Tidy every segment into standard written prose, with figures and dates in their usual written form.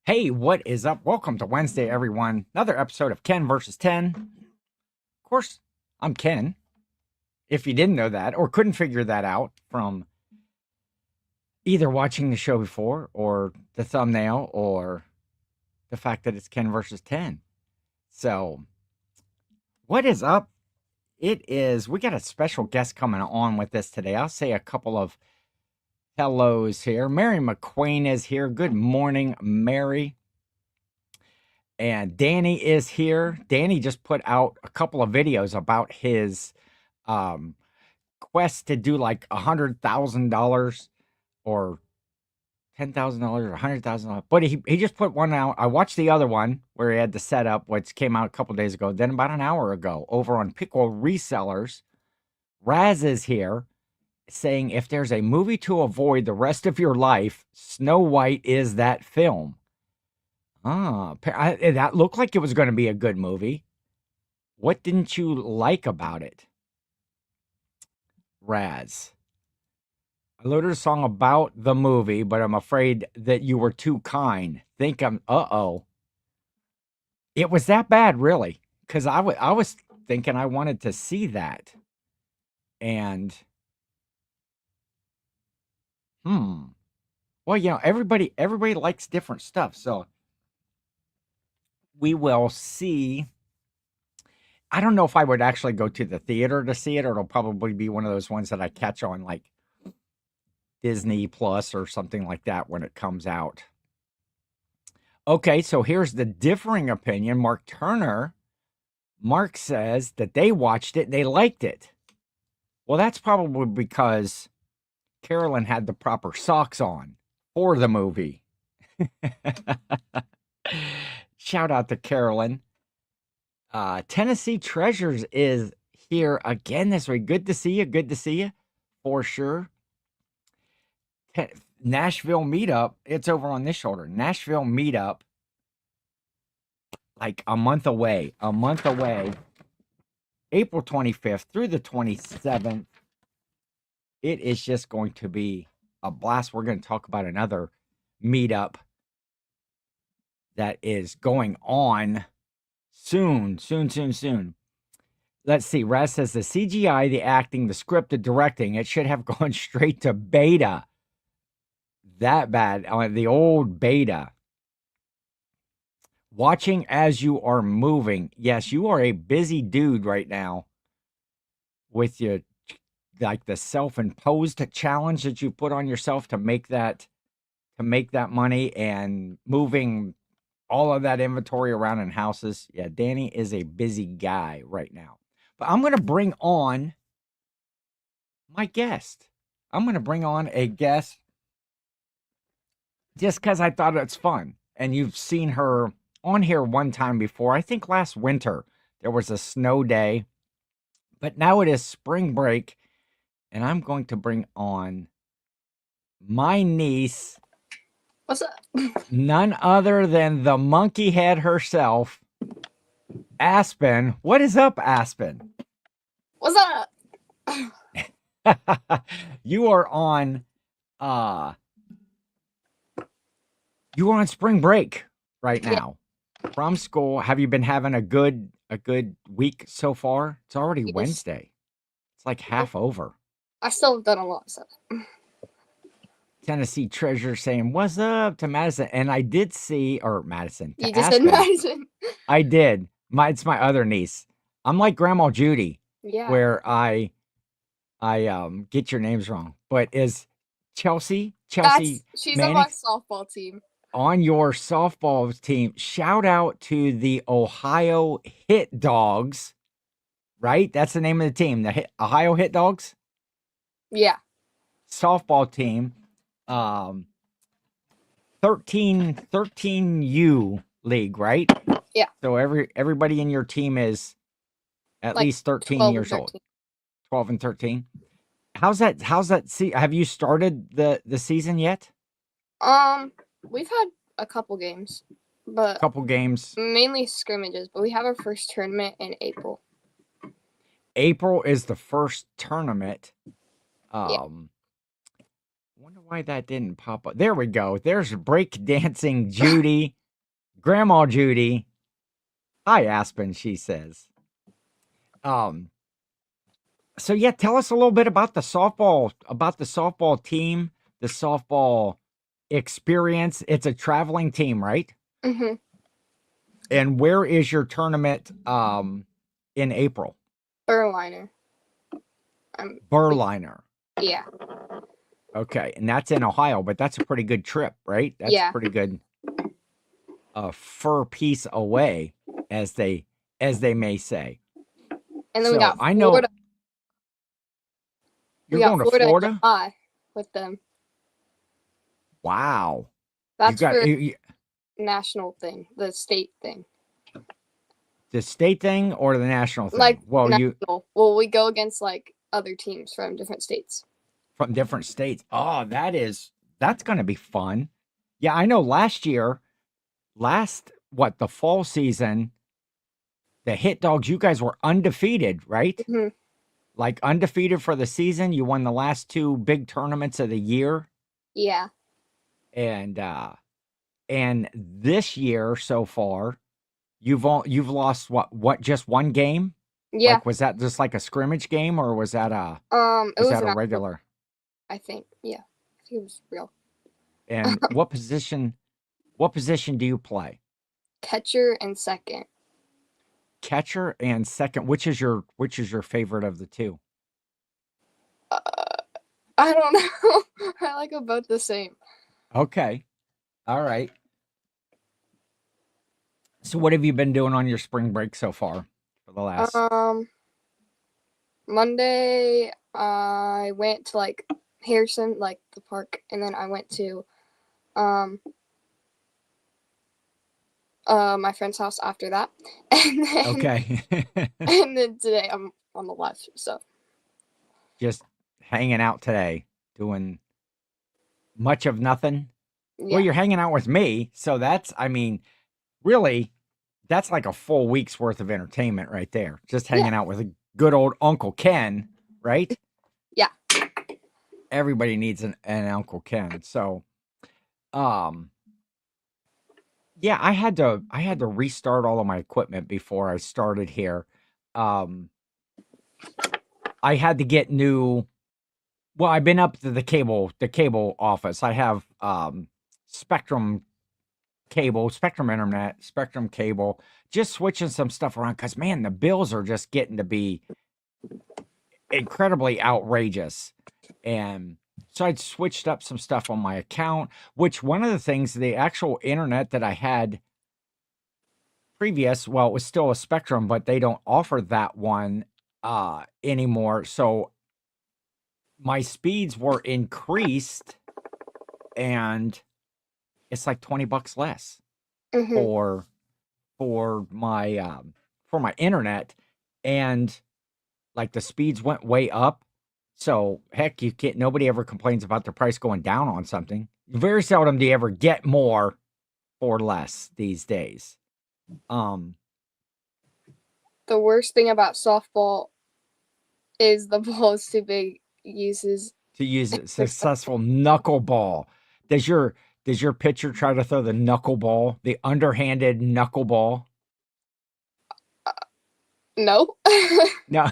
Hey, what is up? Welcome to Wednesday, everyone. Another episode of Ken versus 10. Of course, I'm Ken. If you didn't know that or couldn't figure that out from either watching the show before or the thumbnail or the fact that it's Ken versus 10. So, what is up? We got a special guest coming on with us today. I'll say a couple of hellos here. Mary McQueen is here. Good morning, Mary. And Danny is here. Danny just put out a couple of videos about his um, quest to do like $100,000 or $10,000 or $100,000. But he just put one out. I watched the other one where he had the setup, which came out a couple days ago. Then about an hour ago, over on Pickle Resellers, Raz is here saying if there's a movie to avoid the rest of your life, Snow White is that film. That looked like it was going to be a good movie. What didn't you like about it? Raz. I loaded a song about the movie, but I'm afraid that you were too kind. Uh-oh. It was that bad, really? Because I was thinking I wanted to see that. And, well, everybody likes different stuff. So we will see. I don't know if I would actually go to the theater to see it, or it'll probably be one of those ones that I catch on like Disney Plus or something like that when it comes out. Okay, so here's the differing opinion. Mark Turner. Mark says that they watched it, they liked it. Well, that's probably because Carolyn had the proper socks on for the movie. Shout out to Carolyn. Tennessee Treasures is here again this week. Good to see you. Good to see you for sure. Nashville Meetup. It's over on this shoulder. Nashville Meetup. Like a month away. April 25th through the 27th. It is just going to be a blast. We're going to talk about another meetup that is going on soon. Let's see. Raz says the CGI, the acting, the script, the directing, it should have gone straight to beta. That bad. The old beta. Watching as you are moving. Yes, you are a busy dude right now with your like the self-imposed challenge that you put on yourself to make that money and moving all of that inventory around in houses. Yeah, Danny is a busy guy right now. But I'm going to bring on my guest. I'm going to bring on a guest just because I thought it's fun. And you've seen her on here one time before. I think last winter there was a snow day. But now it is spring break. And I'm going to bring on my niece. What's up? None other than the monkey head herself, Aspen. What is up, Aspen? What's up? You are on spring break right now from school. Have you been having a good week so far? It's already Wednesday. It's like half over. I still have done a lot of stuff. Tennessee Treasure saying, "What's up?" to Madison. And I did see, or Madison. You just said Madison. I did. It's my other niece. I'm like Grandma Judy. Yeah. Where I get your names wrong. But is Chelsea she's on my Mannix softball team. on your softball team? Shout out to the Ohio Hit Dogs. Right? That's the name of the team. The Ohio Hit Dogs? Yeah. Softball team. 13U league, right? Yeah. So everybody in your team is at like least 13 years old. 12 and 13. How's that? Have you started the season yet? We've had a couple games, but mainly scrimmages, but we have our first tournament in April. April is the first tournament. When wonder why that didn't pop up. There we go. There's break dancing Judy, Grandma Judy. Hi, Aspen, she says. So yeah, tell us a little bit about the softball team, the softball experience. It's a traveling team, right? Mm-hmm. And where is your tournament in April? Berliner. Berliner. Yeah. Okay, and that's in Ohio, but that's a pretty good trip, right? That's yeah. pretty good fur piece away, as they may say. And then we got Florida. I know you're going to Florida in July with them. Wow. That's the national thing, the state thing. The state thing or the national thing? Like, national. Well, we go against like other teams from different states. From different states. Oh, that's going to be fun. Yeah, I know the fall season, the Hit Dogs, you guys were undefeated, right? Mm-hmm. Like undefeated for the season. You won the last 2 big tournaments of the year. Yeah. And this year so far, you've lost what just one game? Yeah. Like, was that just like a scrimmage game, or was that a regular? I think, yeah. I think it was real. And what position do you play? Catcher and second. Catcher and second. Which is your favorite of the 2? I don't know. I like them both the same. Okay. All right. So what have you been doing on your spring break so far for the last? Monday I went to like Harrison, like the park, and then I went to my friend's house after that. And then, okay. And then today I'm on the live stuff. Just hanging out today, doing much of nothing. Yeah. Well, you're hanging out with me, so that's, I mean, really, that's like a full week's worth of entertainment right there. Just hanging out with a good old Uncle Ken, right? Yeah. Everybody needs an Uncle Ken. So, yeah, I had to restart all of my equipment before I started here. I had to get new. Well, I've been up to the cable office. I have Spectrum cable, Spectrum internet, Spectrum cable, just switching some stuff around because, man, the bills are just getting to be incredibly outrageous. And so I'd switched up some stuff on my account, which one of the things, the actual internet that I had previous, well, it was still a Spectrum, but they don't offer that one anymore. So my speeds were increased, and it's like $20 less for my internet, and like the speeds went way up. So heck, nobody ever complains about the price going down on something. Very seldom do you ever get more for less these days. The worst thing about softball is the ball is too big. To use a successful knuckleball. Does your pitcher try to throw the knuckleball, the underhanded knuckleball? No. No.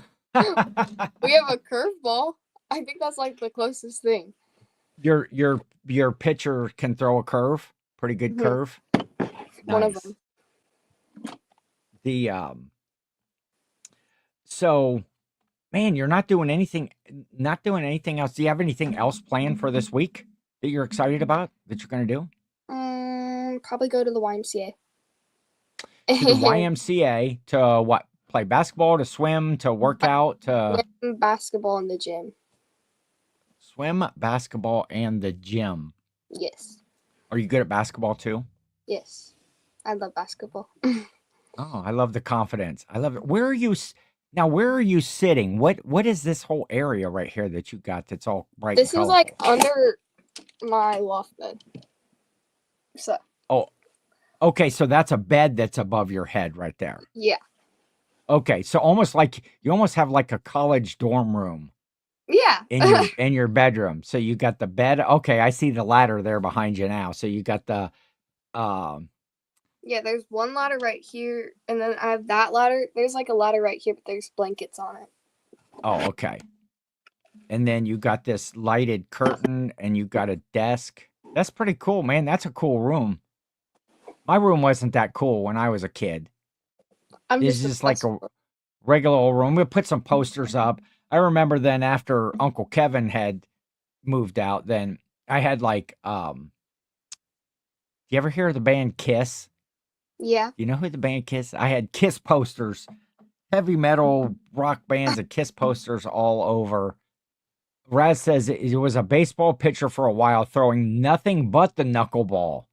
We have a curveball. I think that's like the closest thing. Your pitcher can throw a curve, pretty good curve. One of them. The so, man, you're not doing anything else. Do you have anything else planned for this week that you're excited about that you're going to do? Probably go to the YMCA. To the YMCA to what? Play basketball, to swim, to work out, to swim, basketball, in the gym. Swim, basketball, and the gym. Yes. Are you good at basketball too? Yes, I love basketball. Oh, I love the confidence. I love it. Where are you sitting? What is this whole area right here that you got that's all bright? This is like under my loft bed. So. Oh, okay. So that's a bed that's above your head right there. Yeah. Okay, so almost like you have like a college dorm room Yeah. in your bedroom. So you got the bed. Okay, I see the ladder there behind you now. So you got the yeah, there's one ladder right here, and then I have that ladder. There's like a ladder right here, but there's blankets on it. Oh, okay. And then you got this lighted curtain and you got a desk. That's pretty cool, man. That's a cool room. My room wasn't that cool when I was a kid. It's just like a regular old room. We put some posters up. I remember then after Uncle Kevin had moved out, then I had like do you ever hear of the band Kiss? Yeah. You know who the band Kiss? I had Kiss posters, heavy metal rock bands and Kiss posters all over. Raz says it was a baseball pitcher for a while, throwing nothing but the knuckleball.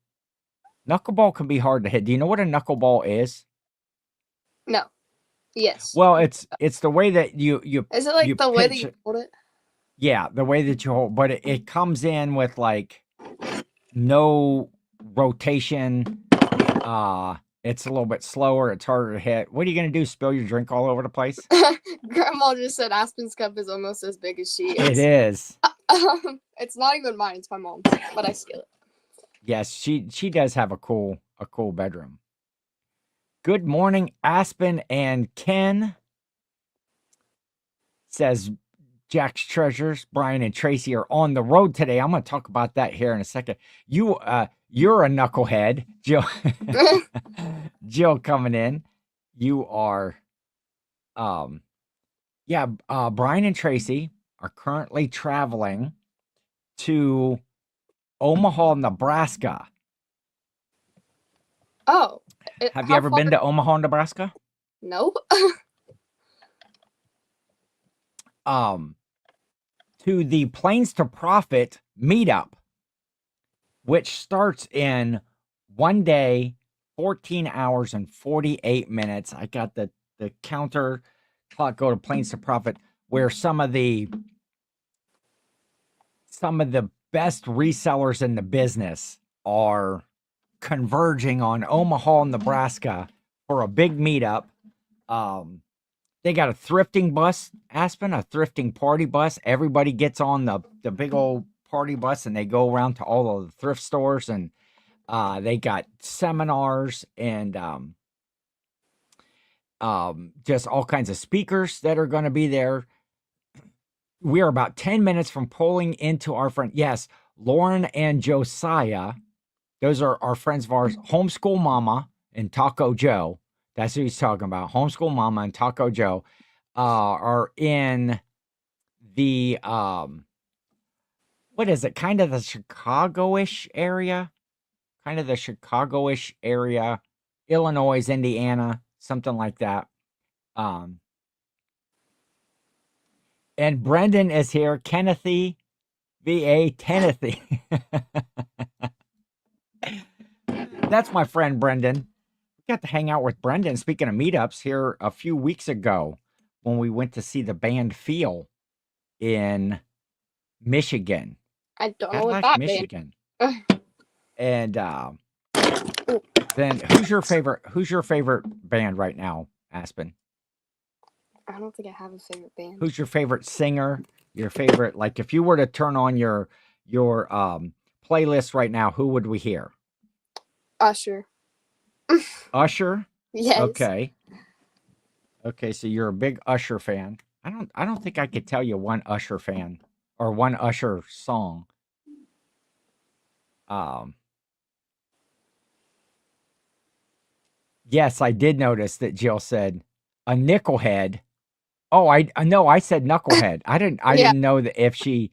Knuckleball can be hard to hit. Do you know what a knuckleball is? No. Yes. Well, it's the way that you is it like the way that you hold it? Yeah, the way that you hold, but it comes in with like no rotation. It's a little bit slower. It's harder to hit. What are you gonna do? Spill your drink all over the place? Grandma just said Aspen's cup is almost as big as she is. It is. It's not even mine. It's my mom's, but I steal it. Yes, she does have a cool bedroom. Good morning, Aspen and Ken. Says Jack's Treasures. Brian and Tracy are on the road today. I'm going to talk about that here in a second. You're a knucklehead, Jill. Jill coming in. You are, Brian and Tracy are currently traveling to Omaha, Nebraska. Oh. Have you ever been to Omaha, Nebraska? No. To the Plains to Profit meetup, which starts in 1 day, 14 hours and 48 minutes. I got the counter clock go to Plains to Profit, where some of the best resellers in the business are converging on Omaha, Nebraska for a big meetup. They got a thrifting bus, Aspen, a thrifting party bus. Everybody gets on the big old party bus and they go around to all of the thrift stores, and they got seminars and just all kinds of speakers that are going to be there. We are about 10 minutes from pulling into our friend. Yes, Lauren and Josiah. Those are our friends of ours. Homeschool Mama and Taco Joe. That's who he's talking about. Homeschool Mama and Taco Joe are in the, what is it? Kind of the Chicago-ish area. Illinois, Indiana, something like that. And Brendan is here. Kennethy, VA Tennessee. That's my friend Brendan. We got to hang out with Brendan. Speaking of meetups, here a few weeks ago when we went to see the band Feel in Michigan. I don't know what that Michigan. And then who's your favorite band right now, Aspen? I don't think I have a favorite band. Who's your favorite singer? Your favorite, like if you were to turn on your playlist right now, who would we hear? Usher. Usher? Yes. Okay. Okay, so you're a big Usher fan. I don't think I could tell you one Usher fan or one Usher song. Yes, I did notice that Jill said a nickelhead. Oh, I know I said knucklehead. I didn't know that if she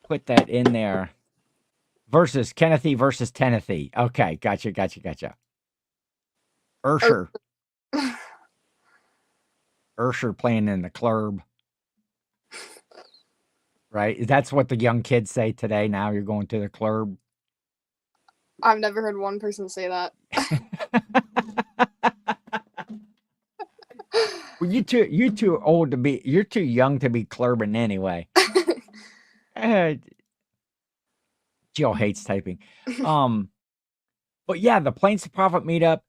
put that in there. Versus Kennethy versus Tennessee. Okay, gotcha. Usher. Usher playing in the club. Right? That's what the young kids say today. Now you're going to the club. I've never heard one person say that. Well, you're too old to be. You're too young to be clubbing anyway. Jill hates typing. But yeah, the Plains to Profit meetup.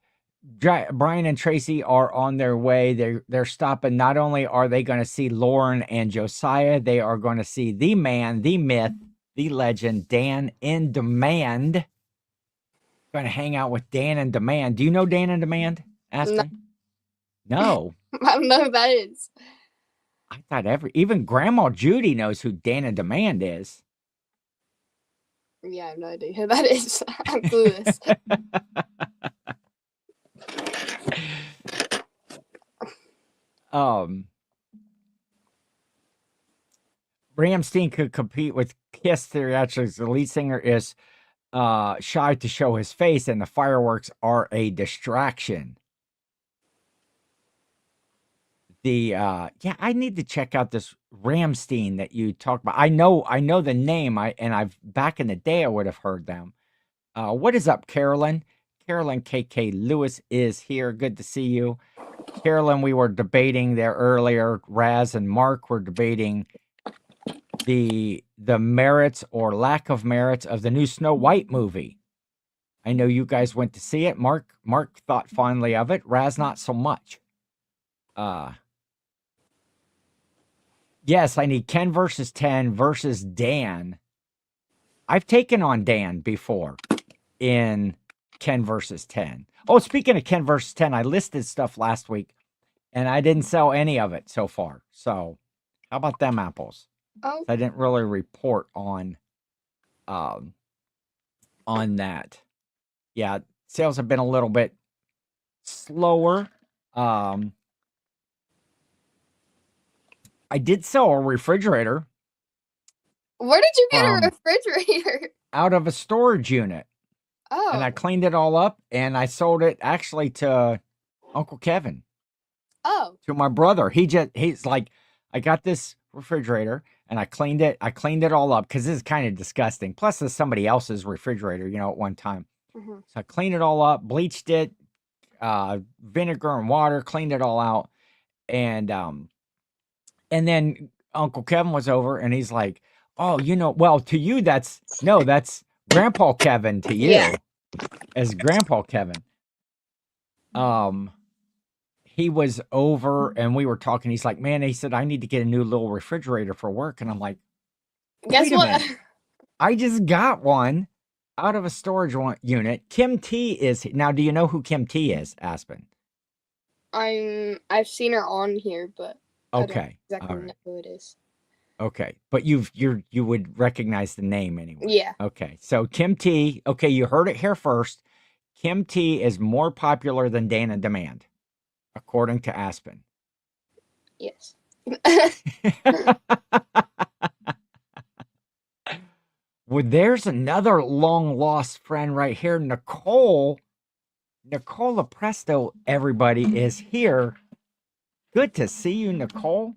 Brian and Tracy are on their way. They're stopping. Not only are they going to see Lauren and Josiah, they are going to see the man, the myth, the legend, Dan in Demand. Going to hang out with Dan in Demand. Do you know Dan in Demand, Aspen? No. I don't know who that is. I thought even Grandma Judy knows who Dan in Demand is. Yeah, I have no idea who that is. I'm clueless. Rammstein could compete with Kiss theatricals. The lead singer is shy to show his face, and the fireworks are a distraction. I need to check out this Rammstein that you talked about. I know the name. I've back in the day I would have heard them. What is up, Carolyn? Carolyn KK Lewis is here. Good to see you. Carolyn, we were debating there earlier. Raz and Mark were debating the merits or lack of merits of the new Snow White movie. I know you guys went to see it. Mark thought fondly of it. Raz, not so much. Yes, I need Ken versus 10 versus Dan. I've taken on Dan before in Ken versus 10. Oh, speaking of Ken versus 10, I listed stuff last week and I didn't sell any of it so far. So how about them apples? Oh. I didn't really report on that. Yeah, sales have been a little bit slower. I did sell a refrigerator. Where did you get a refrigerator? Out of a storage unit. Oh. And I cleaned it all up and I sold it actually to Uncle Kevin. Oh. To my brother. He's like, I got this refrigerator and I cleaned it. I cleaned it all up because this is kind of disgusting. Plus, it's somebody else's refrigerator, at one time. Mm-hmm. So I cleaned it all up, bleached it, vinegar and water, cleaned it all out. And then Uncle Kevin was over and he's like, oh, well, to you, that's Grandpa Kevin to you. Yeah. As Grandpa Kevin. He was over and we were talking. He's like, man, he said, I need to get a new little refrigerator for work. And I'm like, guess what? I just got one out of a storage unit. Kim T is now. Do you know who Kim T is, Aspen? I've seen her on here, but okay, I don't exactly know who it is. Okay, but you would recognize the name anyway. Yeah. Okay, so Kim T. Okay, you heard it here first. Kim T is more popular than Dan in Demand, according to Aspen. Yes. Well, there's another long lost friend right here, Nicole. Nicole Presto, everybody, is here. Good to see you, Nicole.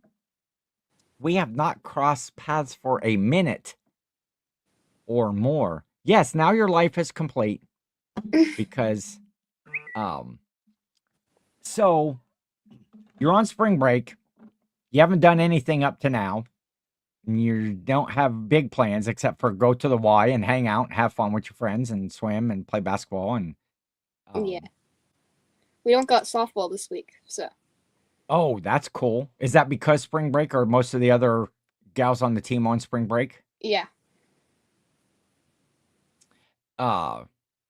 We have not crossed paths for a minute or more. Yes, now your life is complete because, so you're on spring break. You haven't done anything up to now. You don't have big plans except for go to the Y and hang out, and have fun with your friends, and swim and play basketball. And yeah, we don't got softball this week, so. Oh, that's cool. Is that because spring break, or most of the other gals on the team on spring break? Yeah.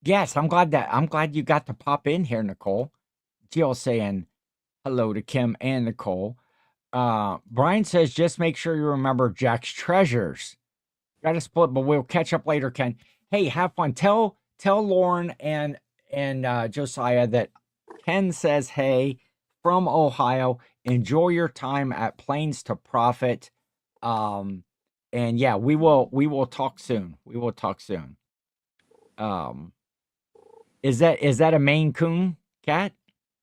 Yes, I'm glad you got to pop in here, Nicole. Jill saying hello to Kim and Nicole. Brian says, just make sure you remember Jack's treasures. Got to split, but we'll catch up later, Ken. Hey, have fun. Tell Lauren and Josiah that Ken says, hey, from Ohio. Enjoy your time at Plains to Profit. And yeah, we will talk soon. We will talk soon. Is that a Maine Coon cat?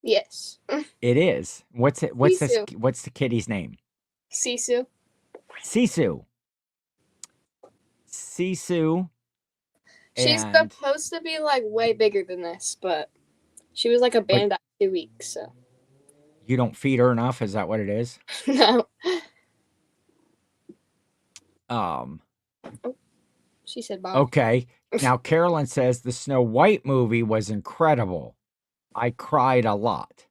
Yes. It is. What's the kitty's name? Sisu. Sisu. She's supposed to be like way bigger than this, but she was like abandoned at 2 weeks, so. You don't feed her enough? Is that what it is? No. She said bye. Okay. Now Carolyn says the Snow White movie was incredible. I cried a lot.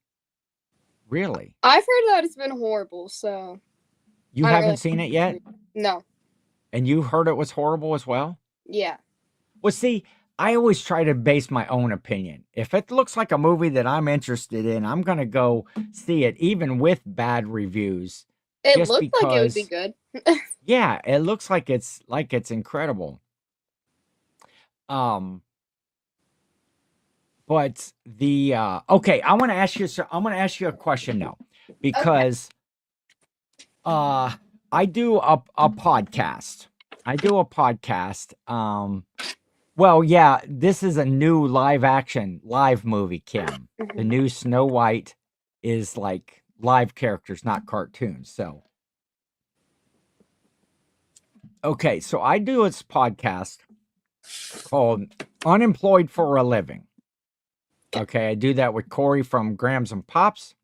Really? I've heard that it's been horrible, so. You haven't seen it yet? No. And you heard it was horrible as well? Yeah. Well, see, I always try to base my own opinion. If it looks like a movie that I'm interested in, I'm going to go see it, even with bad reviews. It looks like it would be good. Yeah, it looks like it's incredible. But the okay, I want to ask you a question now, because I do a podcast. Well, yeah, this is a new live movie, Kim. The new Snow White is like live characters, not cartoons. So, okay, so I do this podcast called Unemployed for a Living. Okay, I do that with Corey from Grams and Pops.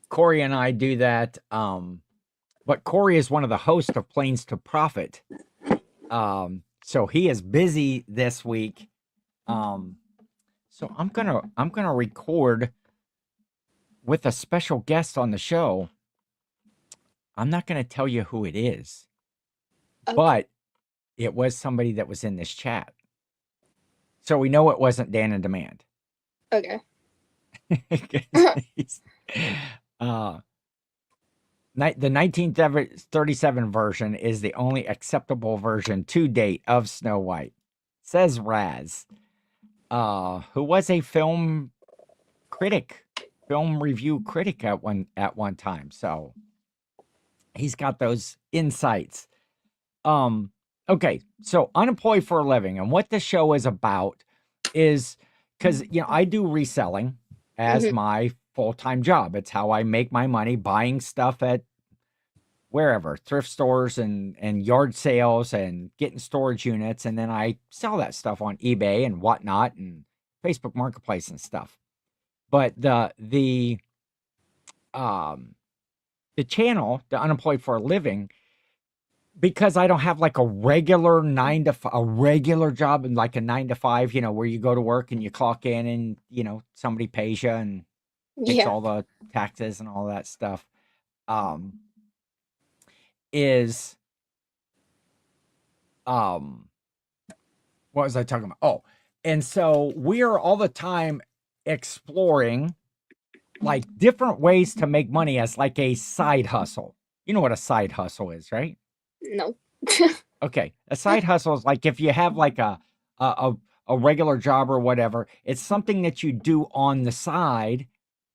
Corey and I do that. But Corey is one of the hosts of Planes to Profit. So he is busy this week. So I'm gonna record with a special guest on the show. I'm not gonna tell you who it is, but it was somebody that was in this chat. So we know it wasn't Dan in Demand. Okay. The 1937 version is the only acceptable version to date of Snow White, says Raz, who was a film review critic at one time. So he's got those insights. Okay, so Unemployed for a Living, and what the show is about is, because I do reselling as my full-time job. It's how I make my money, buying stuff at wherever, thrift stores and yard sales, and getting storage units, and then I sell that stuff on eBay and whatnot and Facebook Marketplace and stuff. But the channel, the Unemployed for a Living, because I don't have like a regular regular job and like a 9 to 5, where you go to work and you clock in and somebody pays you and takes all the taxes and all that stuff. What was I talking about? Oh, and so we are all the time exploring like different ways to make money as like a side hustle. You know what a side hustle is, right? No. Okay. A side hustle is like if you have like a regular job or whatever, it's something that you do on the side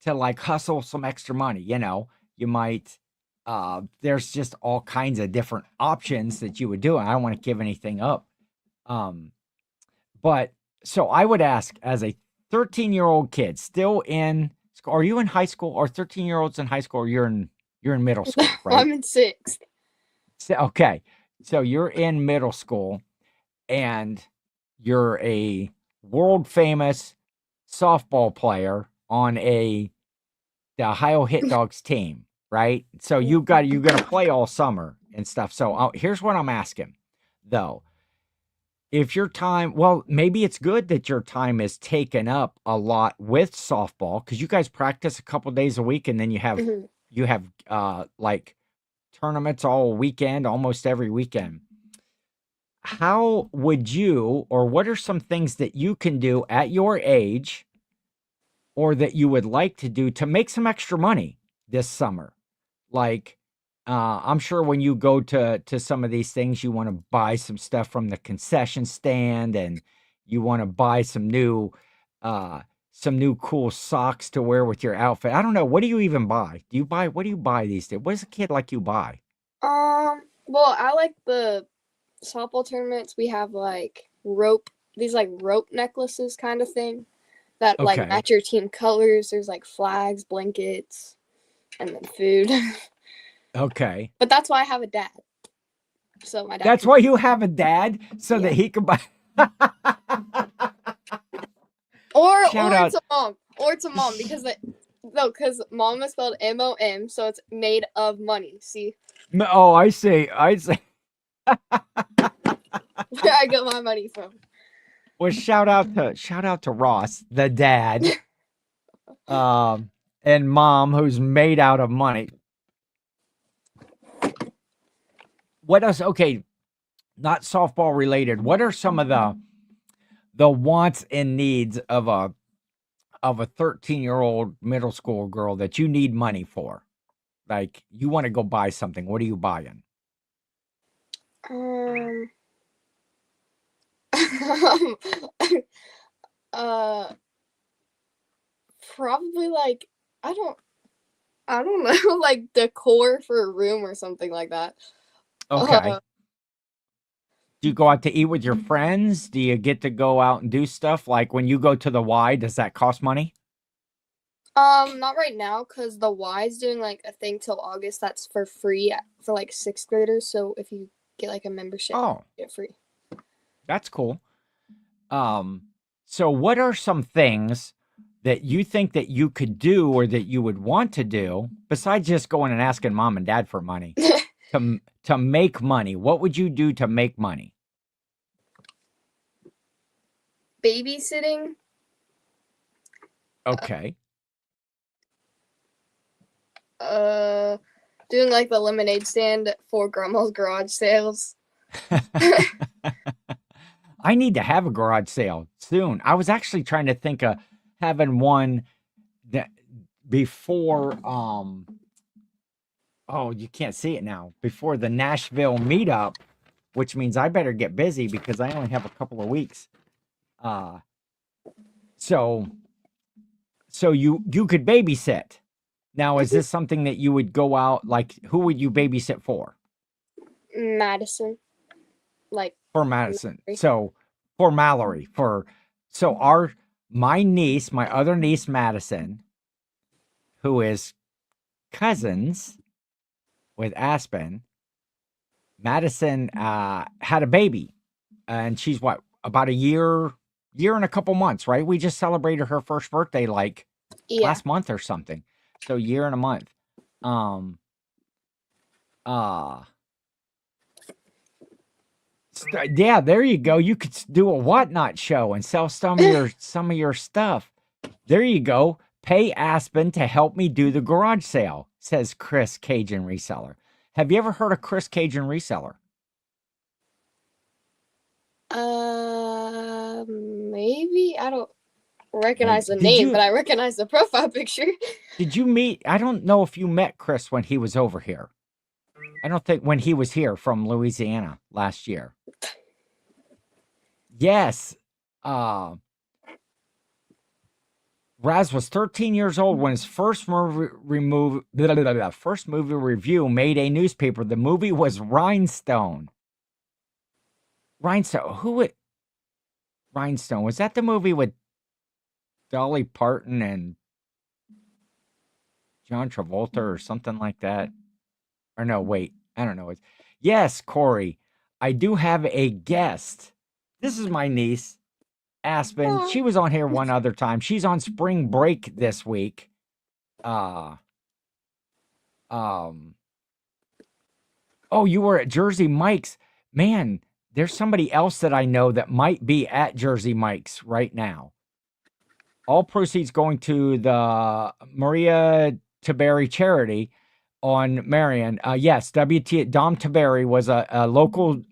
to like hustle some extra money. You might, there's just all kinds of different options that you would do. I don't want to give anything up. But so I would ask, as a 13-year-old kid still in school, are you in high school, or 13-year-olds in high school, or you're in middle school, right? I'm in 6th. So, okay. So you're in middle school and you're a world famous softball player on the Ohio Hit Dogs team, right? So you're going to play all summer and stuff. So here's what I'm asking though. If your time, well, maybe it's good that your time is taken up a lot with softball, because you guys practice a couple days a week, and then you have like tournaments all weekend, almost every weekend. How would you, or what are some things that you can do at your age, or that you would like to do to make some extra money this summer? Like, I'm sure when you go to some of these things, you want to buy some stuff from the concession stand, and you want to buy some new cool socks to wear with your outfit. I don't know. What do you even buy? What do you buy these days? What does a kid like you buy? Well, I like the softball tournaments. We have like rope necklaces kind of thing that like match your team colors. There's like flags, blankets, and then food. Okay. But that's why I have a dad. So my dad. That's why you have a dad, so that he can buy. Or it's a mom. Or it's a mom, because mom is spelled MOM, so it's made of money. See? Oh, I see. Where I get my money from. Well, shout out to Ross, the dad. and mom, who's made out of money. What else? Okay, not softball related. What are some of the wants and needs of a 13-year-old middle school girl that you need money for? Like, you want to go buy something. What are you buying? Um, uh, probably like I don't know, like decor for a room or something like that. Okay. Do you go out to eat with your friends? Do you get to go out and do stuff? Like when you go to the Y, does that cost money? Not right now because the Y is doing like a thing till August that's for free for like sixth graders. So if you get like a membership, Oh, you get free. that's cool. So what are some things that you think that you could do or that you would want to do besides just going and asking mom and dad for money to make money? What would you do to make money? Babysitting. Okay. Doing like the lemonade stand for grandma's garage sales. I need to have a garage sale soon. I was actually trying to think of having one that before oh, you can't see it now. Before the Nashville meetup, which means I better get busy because I only have a couple of weeks. Uh so you could babysit. Now, is this something that you would go out, like, who would you babysit for? Madison. Like For Madison. Mallory. So for Mallory, my niece, my other niece Madison, who is cousins with Aspen. Madison had a baby, and she's what, about a year and a couple months, right? We just celebrated her first birthday like last month or something. So year and a month. Yeah, there you go. You could do a whatnot show and sell some of your stuff. There you go. Pay Aspen to help me do the garage sale, says Chris Cajun Reseller. Have you ever heard of Chris Cajun Reseller? Maybe I don't recognize the name, but I recognize the profile picture. Did you meet? I don't know if you met Chris when he was over here. I don't think when he was here from Louisiana last year. Yes. Raz was 13 years old when his first movie review made a newspaper. The movie was Rhinestone. Rhinestone. Was that the movie with Dolly Parton and John Travolta or something like that? Or no, wait. I don't know. Yes, Corey. I do have a guest. This is my niece, Aspen. She was on here one other time. She's on spring break this week. Oh, you were at Jersey Mike's. Man, there's somebody else that I know that might be at Jersey Mike's right now. All proceeds going to the Maria Tiberi charity on Marion. Yes, Dom Tiberi was a local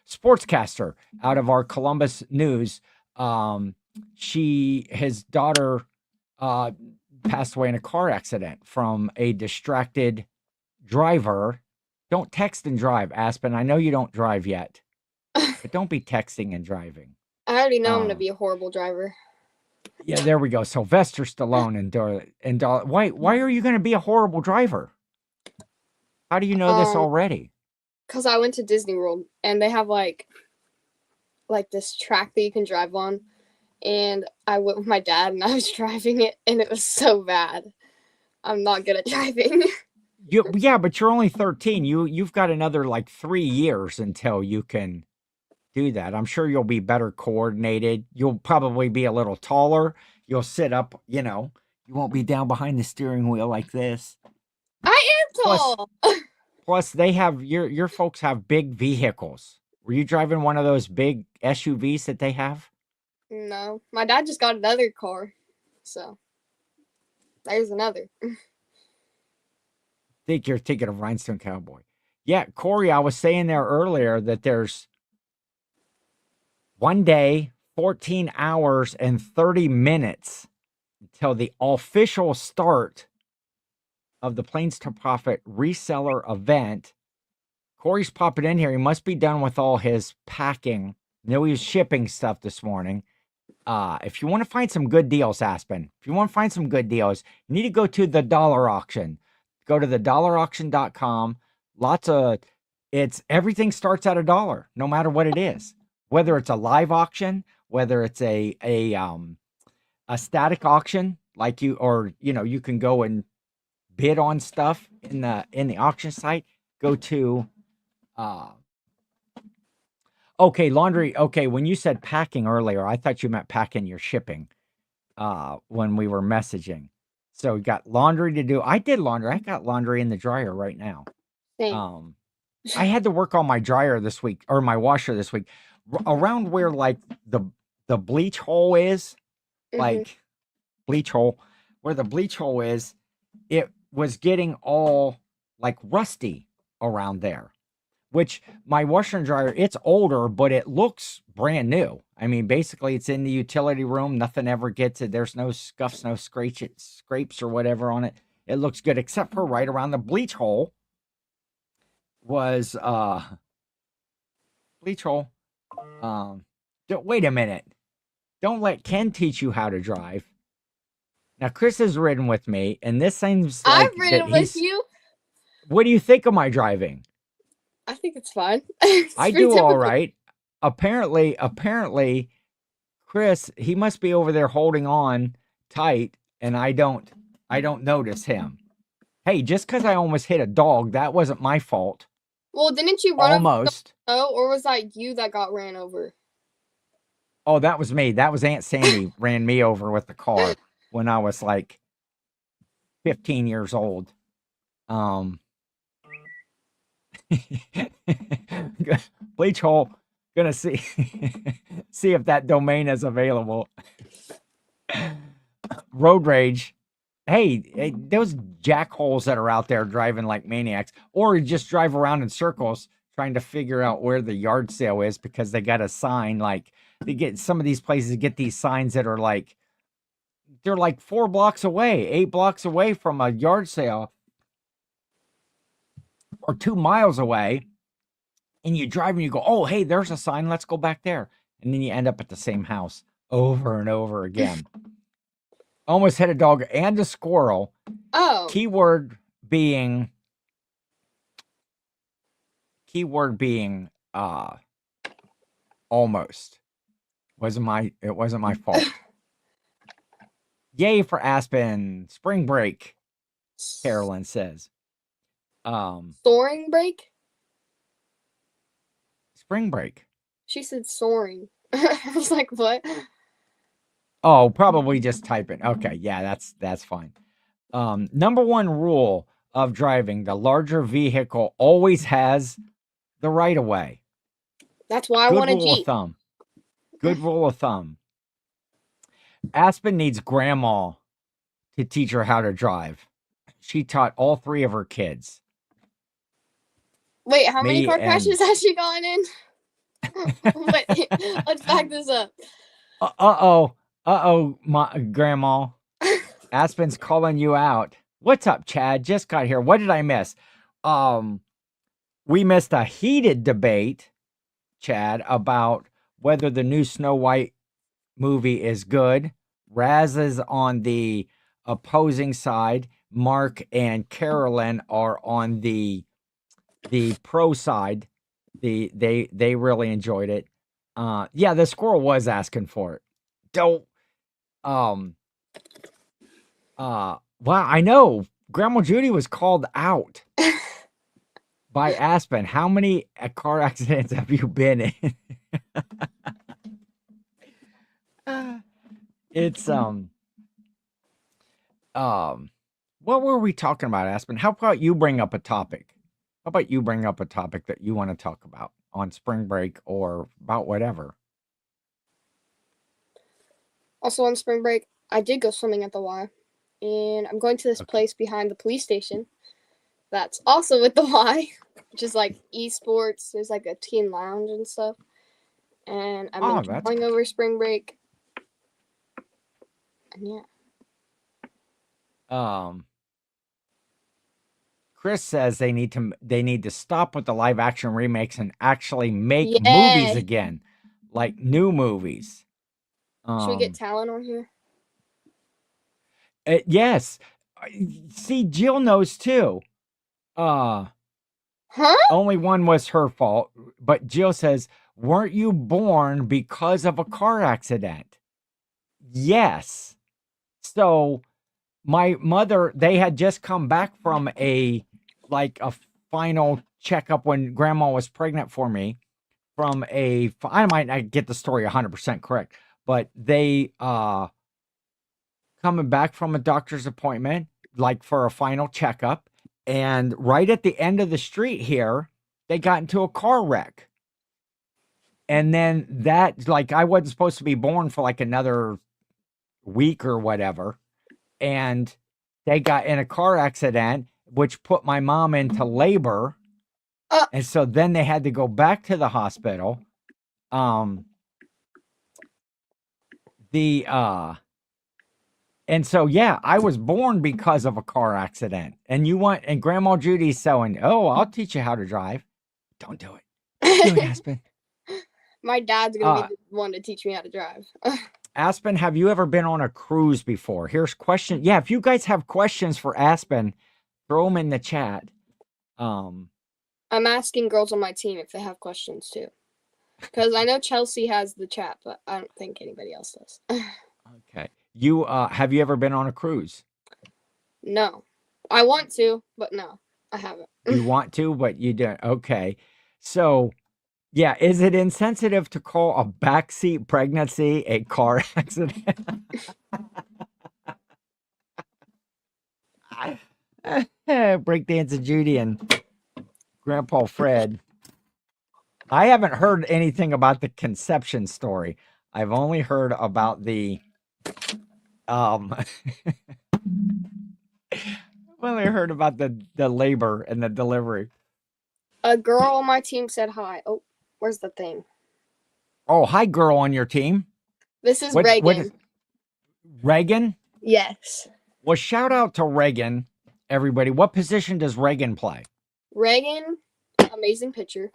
sportscaster out of our Columbus News. His daughter passed away in a car accident from a distracted driver. Don't text and drive, Aspen. I know you don't drive yet, but don't be texting and driving. I already know I'm going to be a horrible driver. Yeah, there we go. Sylvester Stallone and why are you going to be a horrible driver? How do you know this already? Because I went to Disney World and they have like this track that you can drive on, and I went with my dad and I was driving it and it was so bad. I'm not good at driving. Yeah, but you're only 13. You've got another like 3 years until you can do that. I'm sure you'll be better coordinated. You'll probably be a little taller. You'll sit up, you won't be down behind the steering wheel like this. I am tall. Plus they have your folks have big vehicles. Were you driving one of those big SUVs that they have? No, my dad just got another car. So. There's another. Think you're thinking of Rhinestone Cowboy. Yeah, Corey, I was saying there earlier that there's 1 day, 14 hours, and 30 minutes until the official start of the Planes to Profit reseller event. Corey's popping in here. He must be done with all his packing. I know he was shipping stuff this morning. If you want to find some good deals, Aspen, if you want to find some good deals, you need to go to the dollar auction. Go to thedollarauction.com. Everything starts at $1, no matter what it is. Whether it's a live auction, whether it's a static auction, you can go and bid on stuff in the auction site. Go to laundry. Okay, when you said packing earlier, I thought you meant packing your shipping when we were messaging. So we got laundry to do. I did laundry. I got laundry in the dryer right now. Same. I had to work on my dryer this week, or my washer this week, around where like the bleach hole is, like bleach hole, where the bleach hole is, it was getting all like rusty around there. Which my washer and dryer, it's older, but it looks brand new. I mean, basically, it's in the utility room. Nothing ever gets it. There's no scuffs, no scrapes or whatever on it. It looks good, except for right around the bleach hole was bleach hole. Wait a minute. Don't let Ken teach you how to drive. Now, Chris has ridden with me, and this seems like I've ridden with you. What do you think of my driving? I think it's fine. I do all right. Apparently, Chris, he must be over there holding on tight, and I don't notice him. Hey, just because I almost hit a dog, that wasn't my fault. Well, didn't you run almost? Or was that you that got ran over? Oh, that was me. That was Aunt Sandy ran me over with the car when I was like 15 years old. Bleach hole, gonna see if that domain is available. Road rage. Hey, those jackholes that are out there driving like maniacs, or just drive around in circles trying to figure out where the yard sale is because they got a sign. Like they get some of these places get these signs that are like they're like 4 blocks away, 8 blocks away from a yard sale, or 2 miles away, and you drive and you go, oh, hey, there's a sign. Let's go back there. And then you end up at the same house over and over again. Almost hit a dog and a squirrel. Oh. Keyword being almost. It wasn't my fault. Yay for Aspen. Spring break, Carolyn says. Soaring break? Spring break. She said soaring. I was like, what? Oh, probably just type it. Okay, yeah, that's fine. Number 1 rule of driving: the larger vehicle always has the right of way. That's why I want a Jeep. Good rule of thumb. Aspen needs grandma to teach her how to drive. She taught all 3 of her kids. Wait, how many car crashes has she gotten in? Wait, let's back this up. My grandma. Aspen's calling you out. What's up, Chad? Just got here. What did I miss? We missed a heated debate, Chad, about whether the new Snow White movie is good. Raz is on the opposing side. Mark and Carolyn are on the pro side. They really enjoyed it. Yeah, the squirrel was asking for it. Wow, I know. Grandma Judy was called out by Aspen. How many car accidents have you been in? It's what were we talking about, Aspen? How about you bring up a topic? How about you bring up a topic that you want to talk about on spring break or about whatever? Also on spring break, I did go swimming at the Y. and I'm going to this Okay. place behind the police station. That's also with the Y, which is like esports. There's like a teen lounge and stuff. And I'm Oh, that's enjoying over spring break. And yeah. Chris says they need to stop with the live action remakes and actually make movies Yay. again, like new movies. Should we get Talon on here? Yes. See, Jill knows too. Huh? Only one was her fault, but Jill says, "Weren't you born because of a car accident?" Yes. So my mother, they had just come back from a final checkup when grandma was pregnant for me from I might not get the story 100% correct, but they coming back from a doctor's appointment like for a final checkup, and right at the end of the street here they got into a car wreck. And then that, like, I wasn't supposed to be born for like another week or whatever, and they got in a car accident, which put my mom into labor. And so then they had to go back to the hospital. And so, yeah, I was born because of a car accident. And Grandma Judy's saying, "Oh, I'll teach you how to drive." Don't do it. Do it, Aspen. My dad's going to be the one to teach me how to drive. Aspen, have you ever been on a cruise before? Here's question. Yeah, if you guys have questions for Aspen, throw them in the chat. I'm asking girls on my team if they have questions too, because I know Chelsea has the chat, but I don't think anybody else does. Okay. You have you ever been on a cruise? No, I want to, but no, I haven't. You want to, but you don't. Okay. So, yeah, is it insensitive to call a backseat pregnancy a car accident? Breakdancing Judy and Grandpa Fred. I haven't heard anything about the conception story. I've only heard about the the labor and the delivery. A girl on my team said hi. Oh, where's the thing? Oh, hi, girl on your team. This is Reagan. Reagan? Yes. Well, shout out to Reagan, everybody. What position does Reagan play? Reagan, amazing pitcher.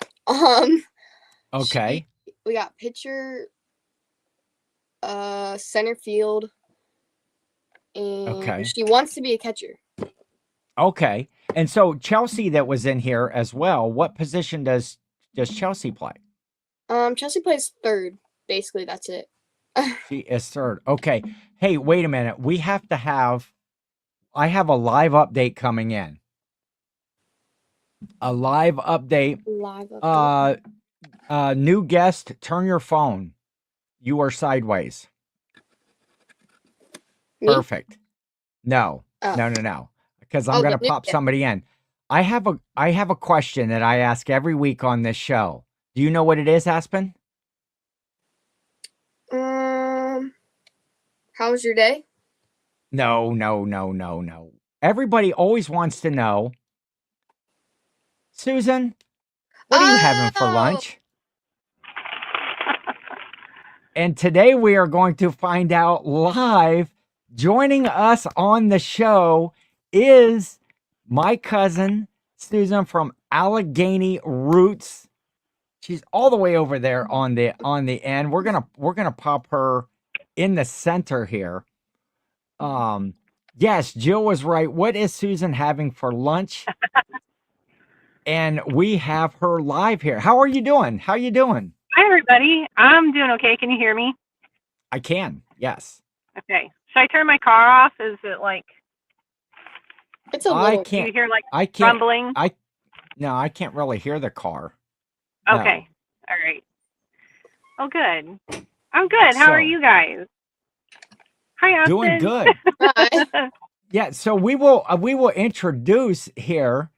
Okay. We got pitcher, center field, and she wants to be a catcher. Okay. And so Chelsea that was in here as well, what position does Chelsea play? Chelsea plays third. Basically, that's it. She is third. Okay. Hey, wait a minute. I have a live update coming in. A live update. New guest, turn your phone. You are sideways. Me? Perfect. No. No. Because I'm going to pop somebody in. I have a question that I ask every week on this show. Do you know what it is, Aspen? How was your day? No. Everybody always wants to know, Susan, what are you having for lunch? And today we are going to find out live. Joining us on the show is my cousin, Susan from Allegheny Roots. She's all the way over there on the end. We're gonna pop her in the center here. Yes, Jill was right. What is Susan having for lunch? And we have her live here. How are you doing? How you doing? Hi, everybody. I'm doing okay. Can you hear me? I can. Yes. Okay. Should I turn my car off? Is it like? It's a little. Do you hear like rumbling? No, I can't really hear the car. Okay. No. All right. Oh, good. I'm good. How are you guys? Hi, Austin. Doing good. Hi. Yeah. So we will introduce here,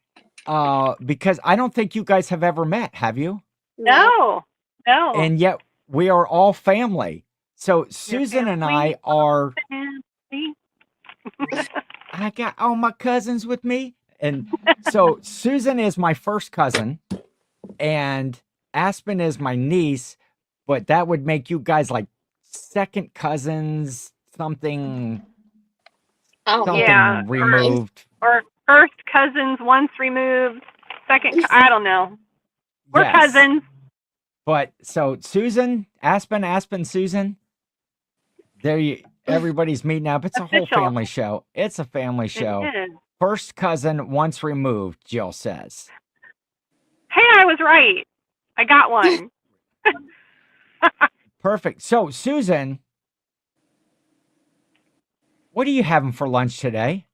because I don't think you guys have ever met, have you? No. And yet we are all family. So Susan and I are. I got all my cousins with me. And so Susan is my first cousin and Aspen is my niece, but that would make you guys like second cousins, something Yeah, removed. Or first cousins once removed, second, I don't know. We're cousins. But so Susan, Aspen, Susan, everybody's meeting up. It's a whole family show. It's a family show. It is. First cousin once removed, Jill says. Hey, I was right. I got one. Perfect. So, Susan, what are you having for lunch today?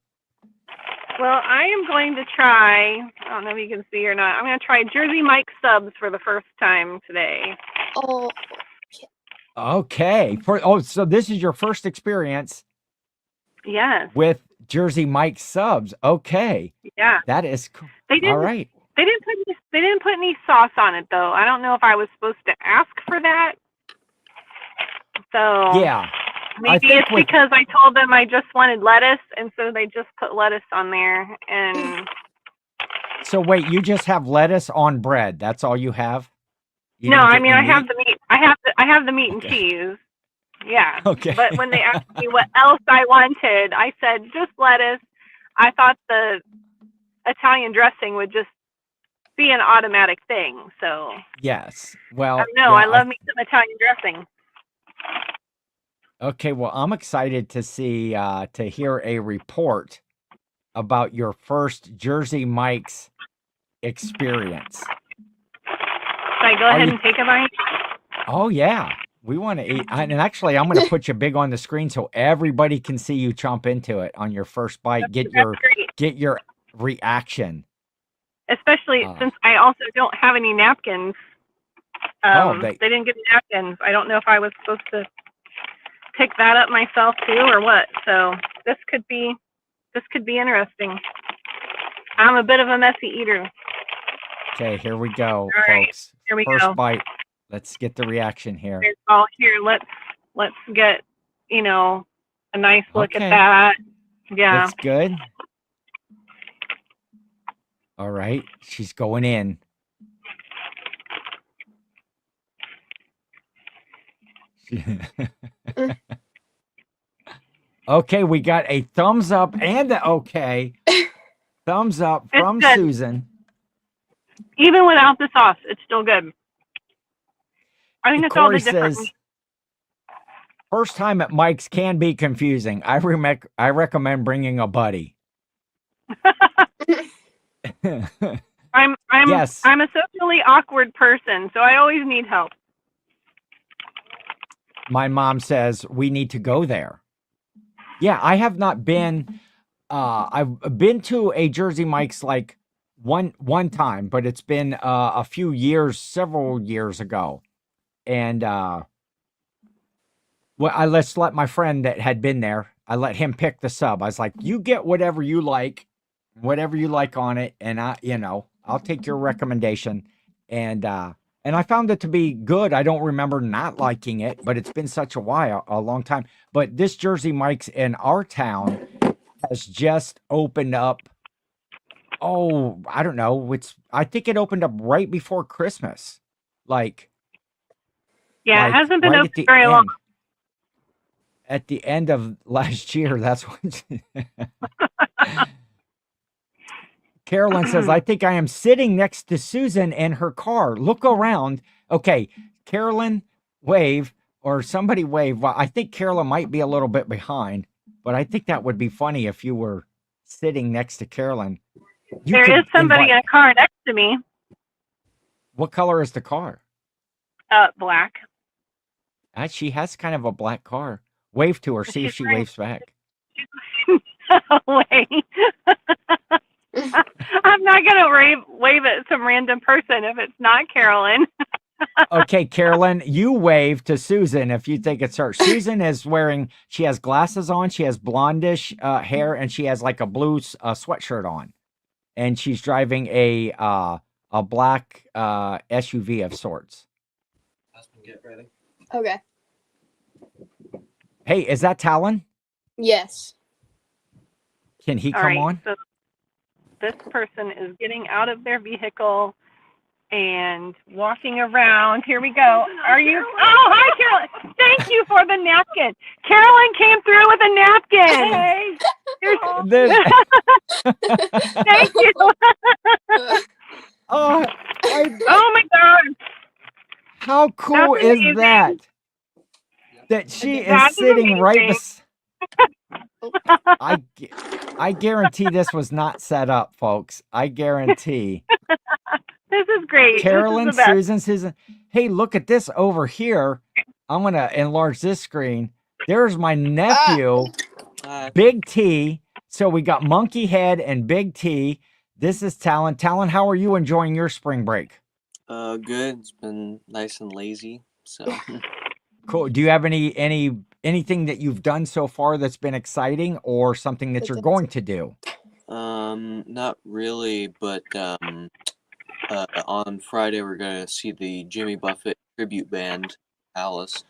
Well, I am going to try, I don't know if you can see or not, I'm going to try Jersey Mike subs for the first time today. Oh. Okay. So this is your first experience. Yes. With Jersey Mike subs. Okay. Yeah. That is cool. All right. They didn't put any sauce on it though. I don't know if I was supposed to ask for that. So yeah. Maybe it's because I told them I just wanted lettuce, and so they just put lettuce on there. And so wait, you just have lettuce on bread? That's all you have? No, I mean I have the meat. I have the meat and cheese. Yeah. Okay. But when they asked me what else I wanted, I said just lettuce. I thought the Italian dressing would just be an automatic thing. So yes. Well, I know. I love me some Italian dressing. Okay, well, I'm excited to hear a report about your first Jersey Mike's experience. Should I go ahead and take a bite? Oh, yeah. We want to eat. And actually, I'm going to put you big on the screen so everybody can see you chomp into it on your first bite. Get your reaction. Especially since I also don't have any napkins. They didn't give me napkins. I don't know if I was supposed to pick that up myself too or what. So this could be interesting. I'm a bit of a messy eater. Okay, here we go, all folks. Right, here we First go. bite. Let's get the reaction here. Oh, here, let's get, a nice look at that. Yeah. That's good. All right, she's going in. Okay, we got a thumbs up and the okay. Thumbs up from Susan. Even without the sauce, it's still good. I think it's all the different. Says, first time at Mike's can be confusing. I recommend bringing a buddy. I'm a socially awkward person, so I always need help. My mom says we need to go there. Yeah, I have not been. I've been to a Jersey Mike's like one time, but it's been a few years, several years ago, and I let my friend that had been there. I let him pick the sub. I was like, "You get whatever you like on it, and I'll take your recommendation." And I found it to be good. I don't remember not liking it, but it's been such a long time. But this Jersey Mike's in our town has just opened up. Oh, I don't know. I think it opened up right before Christmas. It hasn't been open very long. At the end of last year, that's what. Carolyn says, I think I am sitting next to Susan in her car. Look around. Okay, Carolyn, wave, or somebody wave. Well, I think Carolyn might be a little bit behind, but I think that would be funny if you were sitting next to Carolyn. There is somebody in a car next to me. What color is the car? Black. She has kind of a black car. Wave to her, see if she waves back. No way. I'm not going to wave at some random person if it's not Carolyn. Okay, Carolyn, you wave to Susan if you think it's her. Susan is she has glasses on, she has blondish hair, and she has like a blue sweatshirt on. And she's driving a black SUV of sorts. Get ready. Okay. Hey, is that Talon? Yes. Can he All come right, on? so this person is getting out of their vehicle and walking around. Here we go. Are you? Oh, hi, Carolyn. Thank you for the napkin. Carolyn came through with a napkin. Hey. Thank you. Oh, oh my God. How cool is that? That she is sitting right beside. I guarantee this was not set up, folks. I guarantee. This is great. Carolyn, this is Susan. Hey, look at this over here. I'm going to enlarge this screen. There's my nephew, Big T. So we got Monkey Head and Big T. This is Talon. Talon, how are you enjoying your spring break? Good. It's been nice and lazy. So cool. Do you have anything that you've done so far that's been exciting, or something that you're going to do? Not really, but on Friday we're gonna see the Jimmy Buffett tribute band, Alice.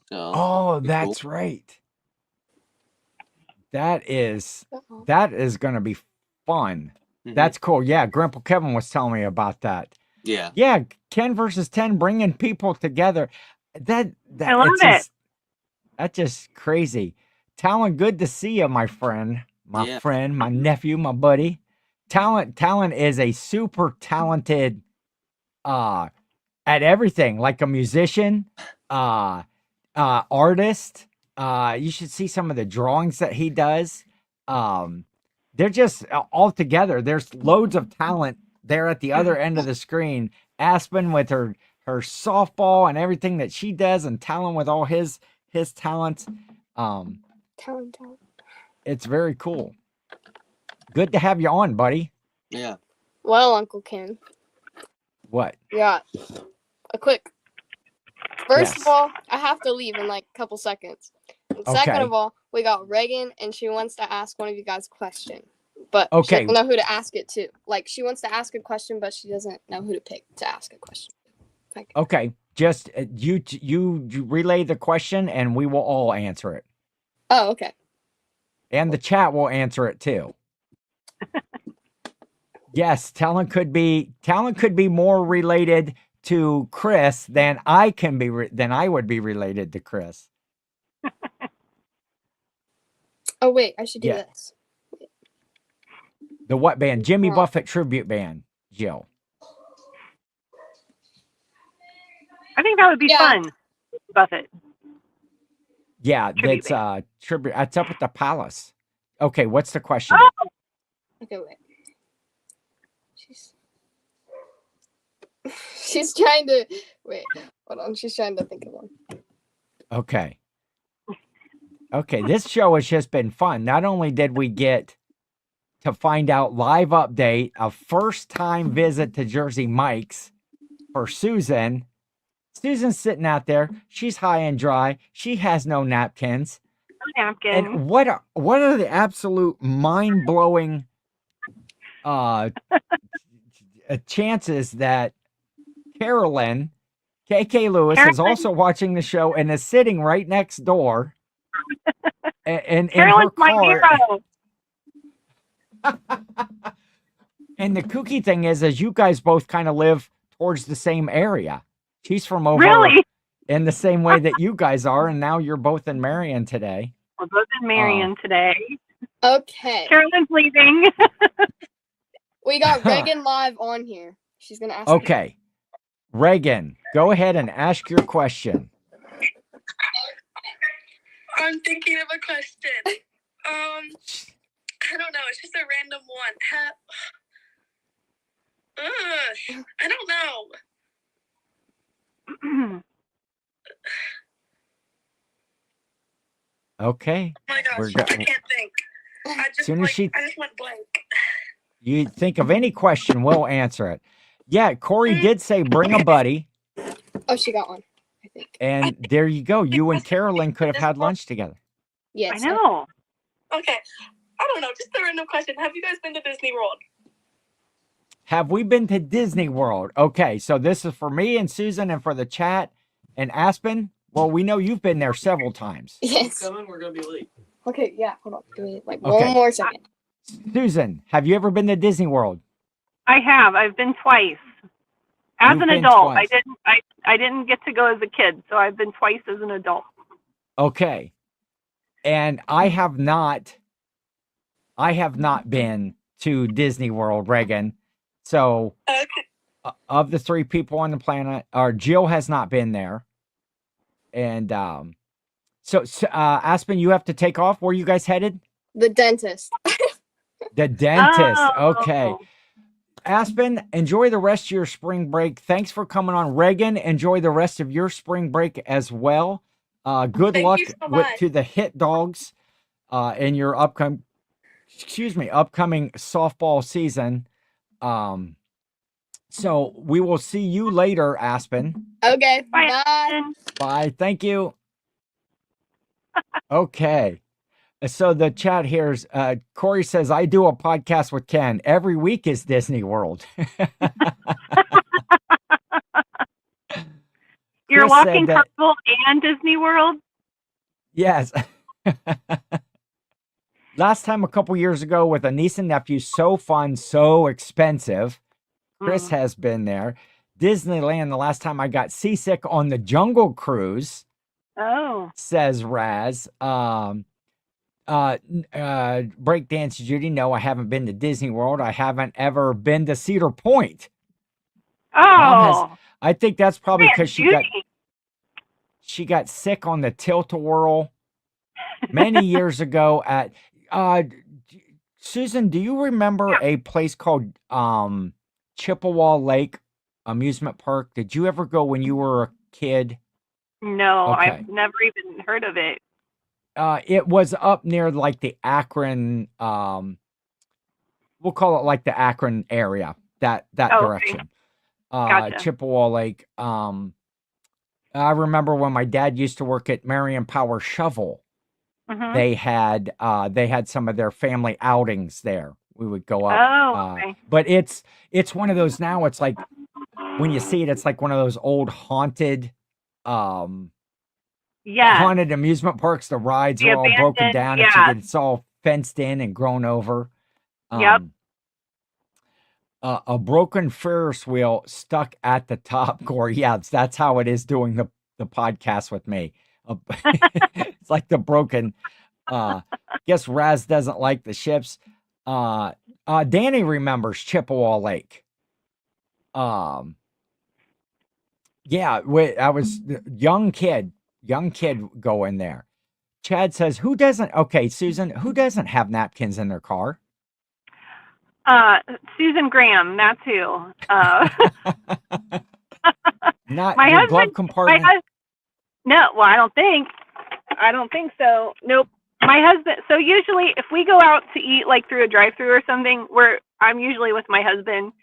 So oh, that's cool. Right. That is gonna be fun. Mm-hmm. That's cool. Yeah, Grandpa Kevin was telling me about that. Yeah, Ken versus 10, bringing people together. That I love it. That's just crazy. Talon, good to see you, my friend. My friend, my nephew, my buddy. Talon is a super talented at everything, like a musician, artist. You should see some of the drawings that he does. They're just all together. There's loads of talent there at the other end of the screen. Aspen with her softball and everything that she does, and Talon with all his talents. Talent. It's very cool. Good to have you on, buddy. Yeah. Well, Uncle Ken. What? Yeah. A quick. First of all, I have to leave in like a couple seconds. And second of all, we got Reagan, and she wants to ask one of you guys a question. But she doesn't know who to ask it to. Like, she wants to ask a question, but she doesn't know who to pick to ask a question. Okay. Just you relay the question, and we will all answer it. Oh, okay. And the chat will answer it too. Yes, Talon could be more related to Chris than I would be related to Chris. Oh wait, I should do this. The what band? Jimmy Buffett tribute band, Jill. I think that would be fun. Buffett. Yeah, tribute that's band. Tribute. It's up at the Palace. Okay, what's the question? Oh. Okay, wait. She's trying to wait. Hold on. She's trying to think of one. Okay. This show has just been fun. Not only did we get to find out live update, a first time visit to Jersey Mike's for Susan. Susan's sitting out there. She's high and dry. She has no napkins. And what are the absolute mind-blowing chances that Carolyn, KK Lewis, is also watching the show and is sitting right next door in her car. And the kooky thing is you guys both kind of live towards the same area. She's from over in the same way that you guys are, and now you're both in Marion today. We're both in Marion today. Okay. Carolyn's leaving. We got Reagan live on here. She's gonna ask. Okay. Reagan, go ahead and ask your question. I'm thinking of a question. I don't know. It's just a random one. I don't know. Okay. Oh my gosh, I can't think. I just went blank. You think of any question, we'll answer it. Yeah, Corey did say bring a buddy. Oh, she got one, I think. And there you go. You and Carolyn could have had lunch together. Yes. I know. Okay. I don't know. Just a random question. Have you guys been to Disney World? Have we been to Disney World? Okay, so this is for me and Susan and for the chat. And Aspen, well, we know you've been there several times. Yes. Coming, we're going to be late. Okay, yeah. Hold on. Give me one more second. Susan, have you ever been to Disney World? I have. I've been twice. As You've an been adult, twice. I didn't get to go as a kid, so I've been twice as an adult. Okay. And I have not been to Disney World, Reagan. So of the 3 people on the planet, or Jill has not been there. And so Aspen, you have to take off. Where are you guys headed? The dentist. The dentist. Oh. Okay. Aspen, enjoy the rest of your spring break. Thanks for coming on. Reagan, enjoy the rest of your spring break as well. Good Thank luck you so much. to the Hit Dogs in your upcoming softball season. So we will see you later, Aspen. Okay. Bye. Bye. Bye. Thank you. Okay. So the chat here is Corey says, I do a podcast with Ken. Every week is Disney World. You're Chris walking said that- Carnival and Disney World? Yes. Last time a couple years ago with a niece and nephew, so fun, so expensive. Chris has been there. Disneyland, the last time I got seasick on the Jungle Cruise. Oh. Says Raz. Breakdance Judy, no, I haven't been to Disney World. I haven't ever been to Cedar Point. Oh. I think that's probably because Judy. she got sick on the Tilt-A-Whirl many years ago at Susan, do you remember a place called Chippewa Lake Amusement Park? Did you ever go when you were a kid? No, Okay. I've never even heard of it. It was up near like the Akron, we'll call it like the Akron area, that direction. Gotcha. Chippewa Lake. I remember when my dad used to work at Marion Power Shovel. Mhm. They had some of their family outings there. We would go up. Oh, okay. But it's one of those now. It's like when you see it, it's like one of those old haunted haunted amusement parks. The rides The are all broken abandoned, down. It's all fenced in and grown over. Yep. A broken Ferris wheel stuck at the top, Corey. Yeah, that's how it is doing the podcast with me. It's like the broken. Guess Raz doesn't like the ships. Danny remembers Chippewa Lake. Yeah, I was young kid going there. Chad says, who doesn't? Okay, Susan, who doesn't have napkins in their car? Susan Graham, that's who. Not my your husband, glove compartment. No, well, I don't think so. Nope. My husband. So usually, if we go out to eat, like through a drive-through or something, I'm usually with my husband,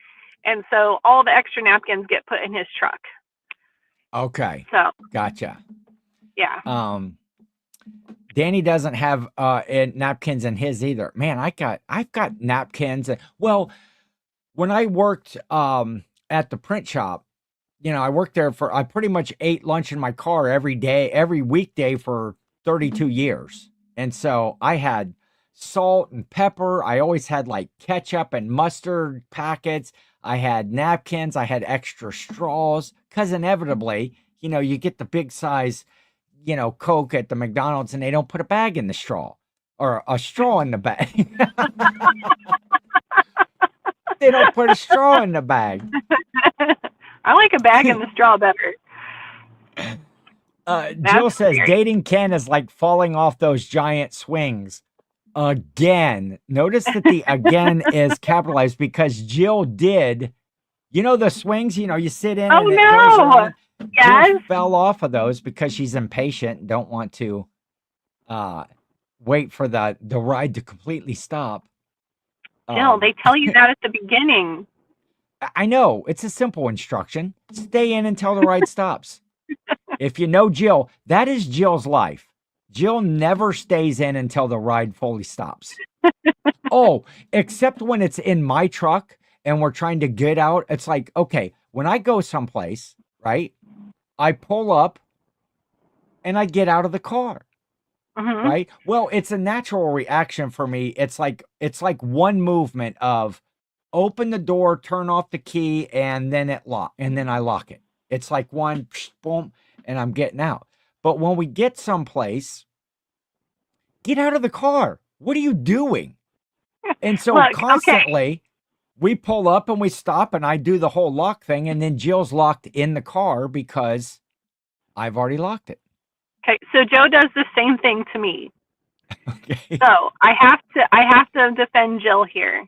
and so all the extra napkins get put in his truck. Okay. So. Gotcha. Yeah. Danny doesn't have napkins in his either. Man, I've got napkins. Well, when I worked at the print shop, I worked there I pretty much ate lunch in my car every day, every weekday for 32 years. And so I had salt and pepper. I always had like ketchup and mustard packets. I had napkins. I had extra straws because inevitably, you get the big size, Coke at the McDonald's and they don't put a bag in the straw or a straw in the bag. They don't put a straw in the bag. I like a bag in the straw better. Jill says weird. Dating Ken is like falling off those giant swings. Again, notice that the again is capitalized because Jill did, the swings, you sit in and it goes around. Yes. Jill fell off of those because she's impatient and don't want to wait for the ride to completely stop. Jill, they tell you that at the beginning. I know. It's a simple instruction. Stay in until the ride stops. If you know Jill, that is Jill's life. Jill never stays in until the ride fully stops. Oh, except when it's in my truck and we're trying to get out. It's like, okay, when I go someplace, right? I pull up and I get out of the car. right? Well, it's a natural reaction for me. It's like one movement of open the door, turn off the key, and then I lock it. It's like one boom, and I'm getting out. But when we get someplace, get out of the car. What are you doing? And so Look, constantly we pull up and we stop and I do the whole lock thing. And then Jill's locked in the car because I've already locked it. Okay. So Joe does the same thing to me. Okay. So I have to defend Jill here.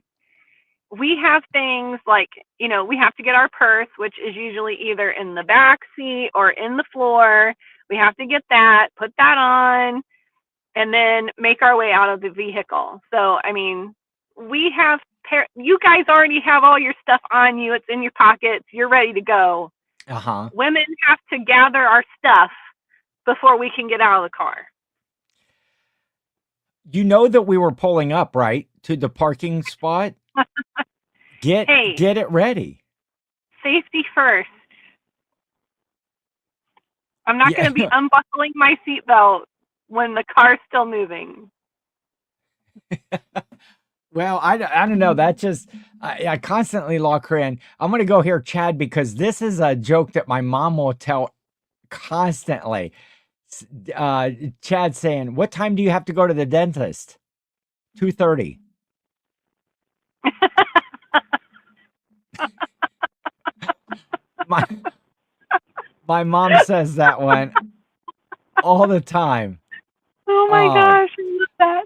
We have things like, we have to get our purse, which is usually either in the back seat or in the floor. We have to get that, put that on, and then make our way out of the vehicle. So, I mean, you guys already have all your stuff on you. It's in your pockets. You're ready to go. Women have to gather our stuff before we can get out of the car. You know that we were pulling up, right, to the parking spot? Get it ready. Safety first. I'm not going to be unbuckling my seatbelt when the car's still moving. Well, I don't know. That just, I constantly lock her in. I'm going to go here, Chad, because this is a joke that my mom will tell constantly. Chad saying, what time do you have to go to the dentist? 2:30. My mom says that one all the time. Oh my gosh, I love that.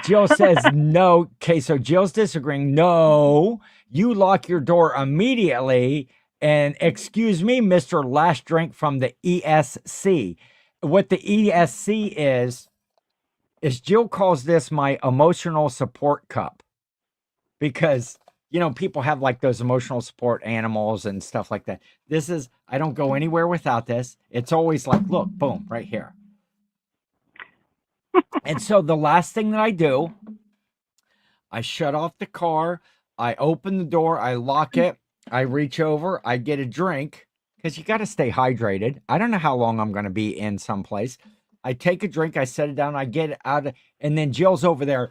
Jill says no. Okay, so Jill's disagreeing. No, you lock your door immediately. And excuse me, Mr. Last Drink from the ESC. What the ESC is Jill calls this my emotional support cup. Because, people have like those emotional support animals and stuff like that. I don't go anywhere without this. It's always like, look, boom, right here. And so the last thing that I do, I shut off the car, I open the door, I lock it, I reach over, I get a drink, because you got to stay hydrated. I don't know how long I'm going to be in someplace. I take a drink, I set it down, I get it out, and then Jill's over there.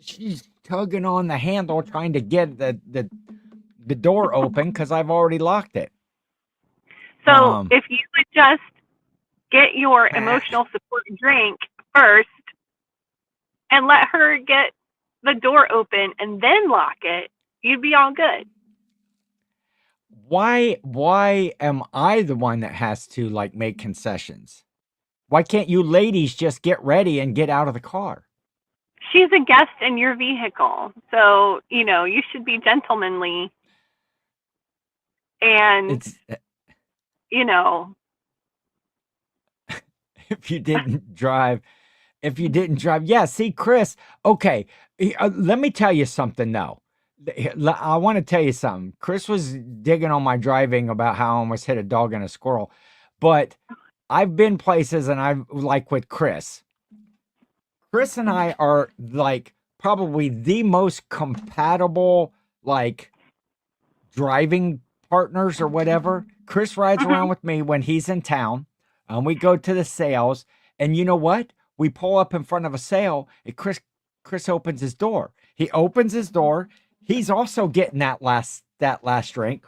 She's tugging on the handle, trying to get the door open because I've already locked it. So if you would just get your emotional support drink first and let her get the door open and then lock it, you'd be all good. Why am I the one that has to like make concessions? Why can't you ladies just get ready and get out of the car? She's a guest in your vehicle. So, you should be gentlemanly. And, if you didn't drive, yeah, see, Chris, okay, let me tell you something, though. I want to tell you something. Chris was digging on my driving about how I almost hit a dog and a squirrel, but I've been places and I've like with Chris and I are like probably the most compatible, like driving partners or whatever. Chris rides around with me when he's in town and we go to the sales, and you know what? We pull up in front of a sale and Chris opens his door. He opens his door. He's also getting that last drink,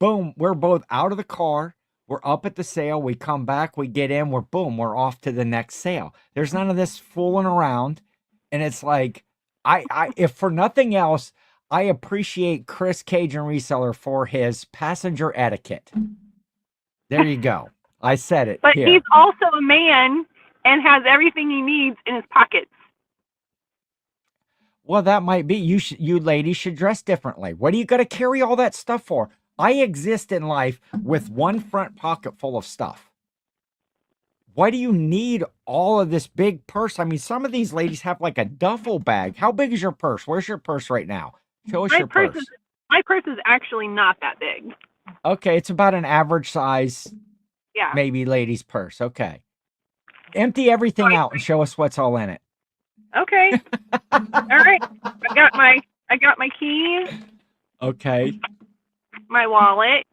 boom. We're both out of the car. We're up at the sale. We come back, we get in, we're off to the next sale. There's none of this fooling around. And it's like, if for nothing else, I appreciate Chris Cajun Reseller for his passenger etiquette. There you go. I said it. But here. He's also a man and has everything he needs in his pockets. Well, that might be. You ladies should dress differently. What do you got to carry all that stuff for? I exist in life with one front pocket full of stuff. Why do you need all of this big purse? I mean, some of these ladies have like a duffel bag. How big is your purse? Where's your purse right now? Show us your purse. My purse is actually not that big. Okay, it's about an average size, yeah, maybe ladies' purse. Okay. Empty everything out and show us what's all in it. Okay. All right. I got my keys. Okay. My wallet.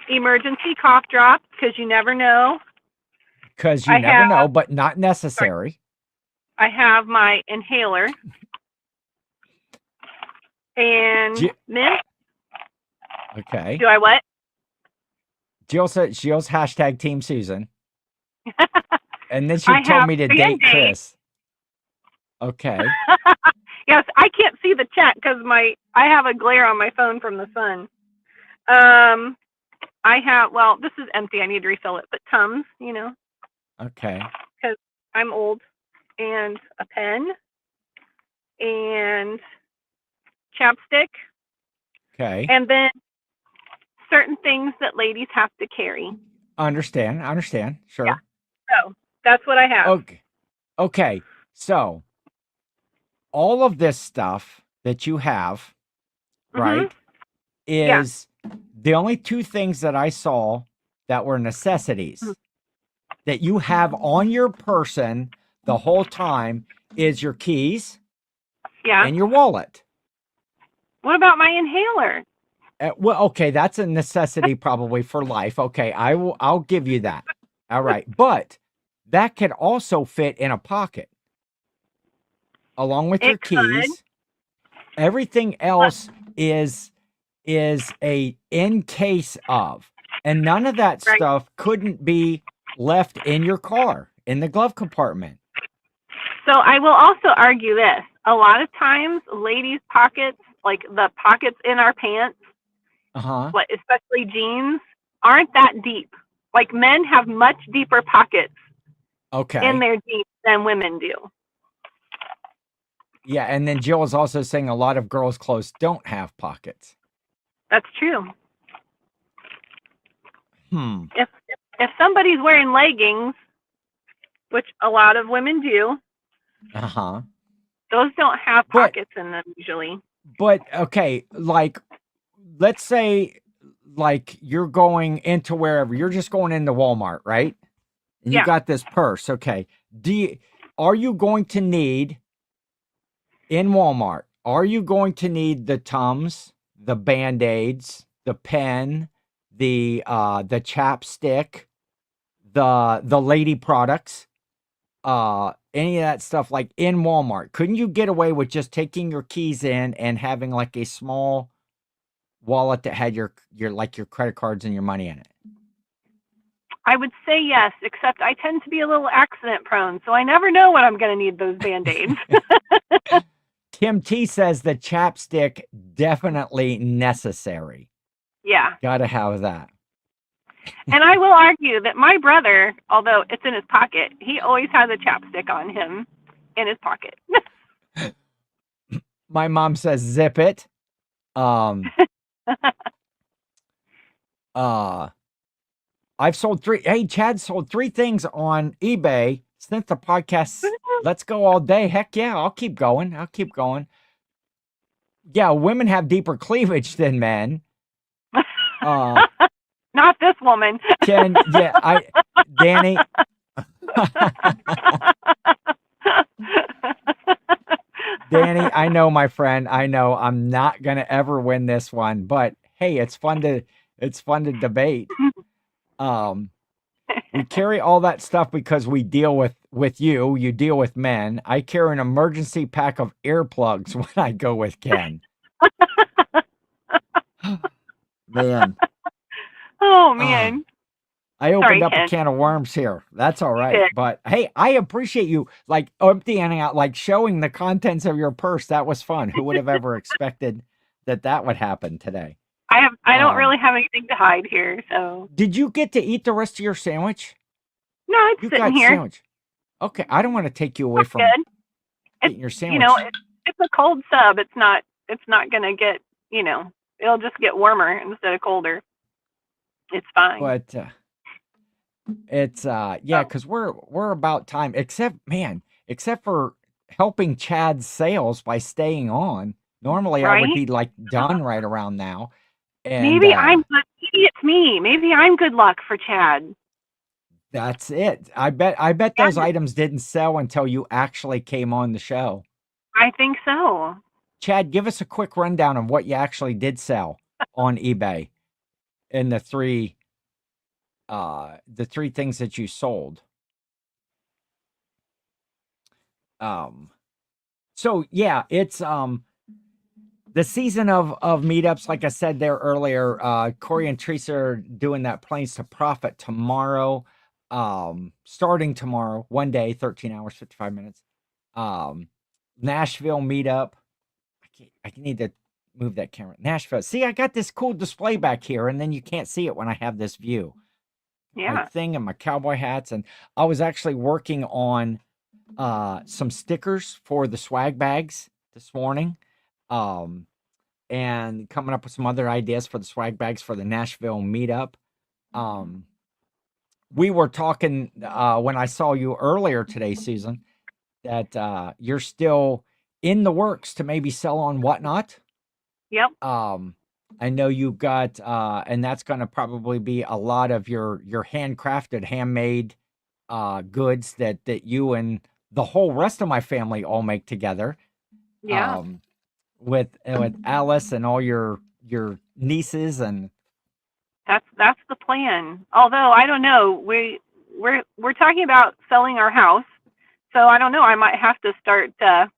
Emergency cough drop, because you never know Because you never know, but not necessary. Sorry. I have my inhaler and mint. Okay. Do I what? Jill said Jill's hashtag Team Susan. And then she told me to date Chris. Okay. Yes, I can't see the chat because I have a glare on my phone from the sun. I have, well, this is empty. I need to refill it, but Tums, you know. Okay. Because I'm old. And a pen. And chapstick. Okay. And then certain things that ladies have to carry. Understand. Sure. Yeah. So that's what I have. Okay. So all of this stuff that you have, right, is the only two things that I saw that were necessities that you have on your person the whole time is your keys and your wallet. What about my inhaler? Well, okay, that's a necessity probably for life. Okay, I'll give you that. All right, but that could also fit in a pocket along with your keys. Everything else is a in case of, and none of that stuff couldn't be left in your car in the glove compartment. So I will also argue this. A lot of times ladies' pockets, like the pockets in our pants, especially jeans, aren't that deep. Like men have much deeper pockets in their jeans than women do. Yeah, and then Jill is also saying a lot of girls' clothes don't have pockets. That's true. If somebody's wearing leggings, which a lot of women do, those don't have pockets in them usually. But okay, like let's say like you're going into wherever, you're just going into Walmart, right? And you got this purse, okay. Are you going to need in Walmart, are you going to need the Tums, the Band-Aids, the pen, the chapstick, the lady products, any of that stuff like in Walmart? Couldn't you get away with just taking your keys in and having like a small wallet that had your like your credit cards and your money in it? I would say yes, except I tend to be a little accident prone, so I never know when I'm going to need those Band-Aids. Kim T says the chapstick definitely necessary. Yeah. Gotta have that. And I will argue that my brother, although it's in his pocket, he always has a chapstick on him in his pocket. My mom says zip it. I've sold Chad sold 3 things on eBay since the podcast. Let's go all day. Heck yeah, I'll keep going. Yeah, women have deeper cleavage than men. Not this woman. Danny. Danny, I know, my friend. I know I'm not gonna ever win this one, but hey, it's fun to debate. We carry all that stuff because we deal with you deal with men. I carry an emergency pack of earplugs when I go with Ken. Man. Oh man. I opened up a can of worms here. That's all right. But hey, I appreciate you like emptying out, like showing the contents of your purse. That was fun. Who would have ever expected that would happen today? I don't really have anything to hide here, so. Did you get to eat the rest of your sandwich? No, it's sitting here. Sandwich. Okay, I don't want to take you away from eating your sandwich. You know, it's a cold sub. It's not gonna get, it'll just get warmer instead of colder. It's fine. But it's because we're about time. Except for helping Chad's sales by staying on. Normally I would be like done right around now. And maybe it's me. Maybe I'm good luck for Chad. That's it. I bet those items didn't sell until you actually came on the show. I think so. Chad, give us a quick rundown of what you actually did sell on eBay in the three things that you sold. So yeah, it's the season of meetups. Like I said there earlier, Corey and Teresa are doing that Planes to Profit tomorrow. Starting tomorrow, one day, 13 hours, 55 minutes. Nashville meetup. I need to move that camera. Nashville. See, I got this cool display back here, and then you can't see it when I have this view. Yeah. My thing and my cowboy hats, and I was actually working on some stickers for the swag bags this morning. And coming up with some other ideas for the swag bags for the Nashville meetup. We were talking when I saw you earlier today, Susan, that you're still in the works to maybe sell on Whatnot. Yep. I know you've got, and that's going to probably be a lot of your handcrafted, handmade goods that you and the whole rest of my family all make together. Yeah. With Alice and all your nieces, and that's the plan. Although I don't know, we're talking about selling our house, so I don't know. I might have to start, getting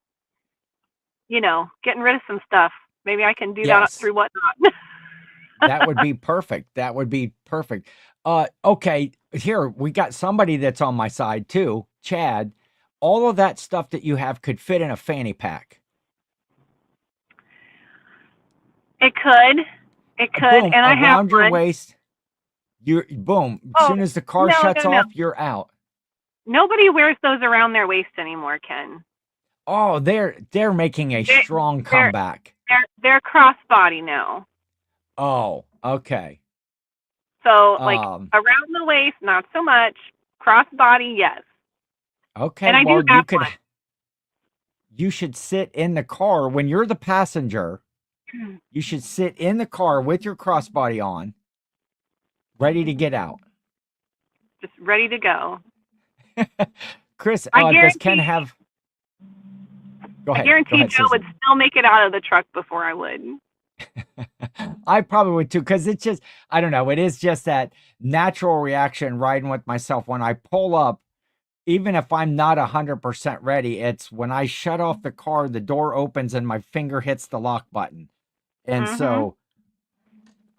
rid of some stuff. Maybe I can do that through Whatnot. That would be perfect. That would be perfect. Okay, here we got somebody that's on my side too, Chad. All of that stuff that you have could fit in a fanny pack. It could, boom, and I have around your waist. You boom. As soon as the car shuts off, you're out. Nobody wears those around their waist anymore, Ken. Oh, they're making a strong comeback. They're crossbody now. Oh, okay. So around the waist, not so much. Crossbody, yes. Okay. And I do have one. You should sit in the car when you're the passenger. You should sit in the car with your crossbody on, ready to get out. Just ready to go. Chris, does Ken have... Go ahead. I guarantee Joe would still make it out of the truck before I would. I probably would too, because it's just, I don't know, it is just that natural reaction riding with myself when I pull up. Even if I'm not 100% ready, it's when I shut off the car, the door opens and my finger hits the lock button. And so,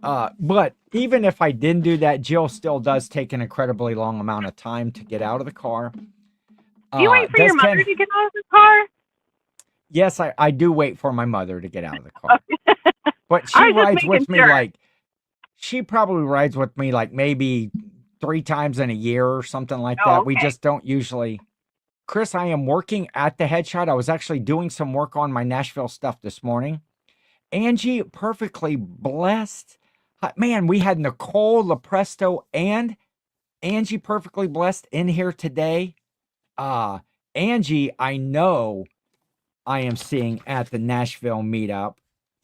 but even if I didn't do that, Jill still does take an incredibly long amount of time to get out of the car. Do you wait for your mother to get out of the car? Yes, I do wait for my mother to get out of the car. But she rides with me she probably rides with me like maybe 3 times in a year or something like that. Okay. We just don't usually. Chris, I am working at the Headshot. I was actually doing some work on my Nashville stuff this morning. Angie, perfectly blessed. Man, we had Nicole LaPresto and Angie, perfectly blessed, in here today. Angie, I know I am seeing at the Nashville meetup.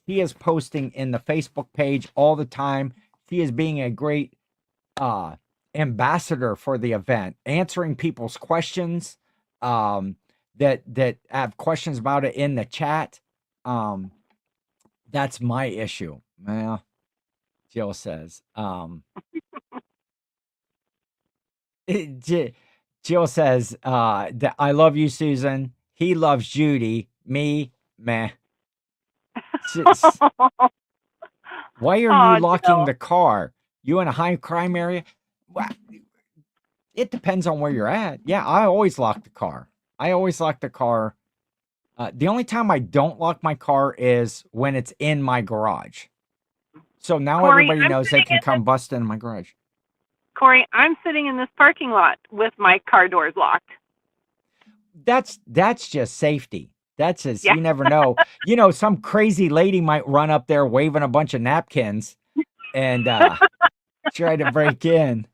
He is posting in the Facebook page all the time. He is being a great ambassador for the event, answering people's questions that have questions about it in the chat. That's my issue. Well, Jill says. Jill says that I love you, Susan. He loves Judy. Me, meh. Why are you locking the car? You in a high crime area? Well, it depends on where you're at. Yeah, I always lock the car. The only time I don't lock my car is when it's in my garage. So now Corey, everybody knows they can come bust in my garage. Corey, I'm sitting in this parking lot with my car doors locked. That's just safety. That's just, You never know. Some crazy lady might run up there waving a bunch of napkins and try to break in.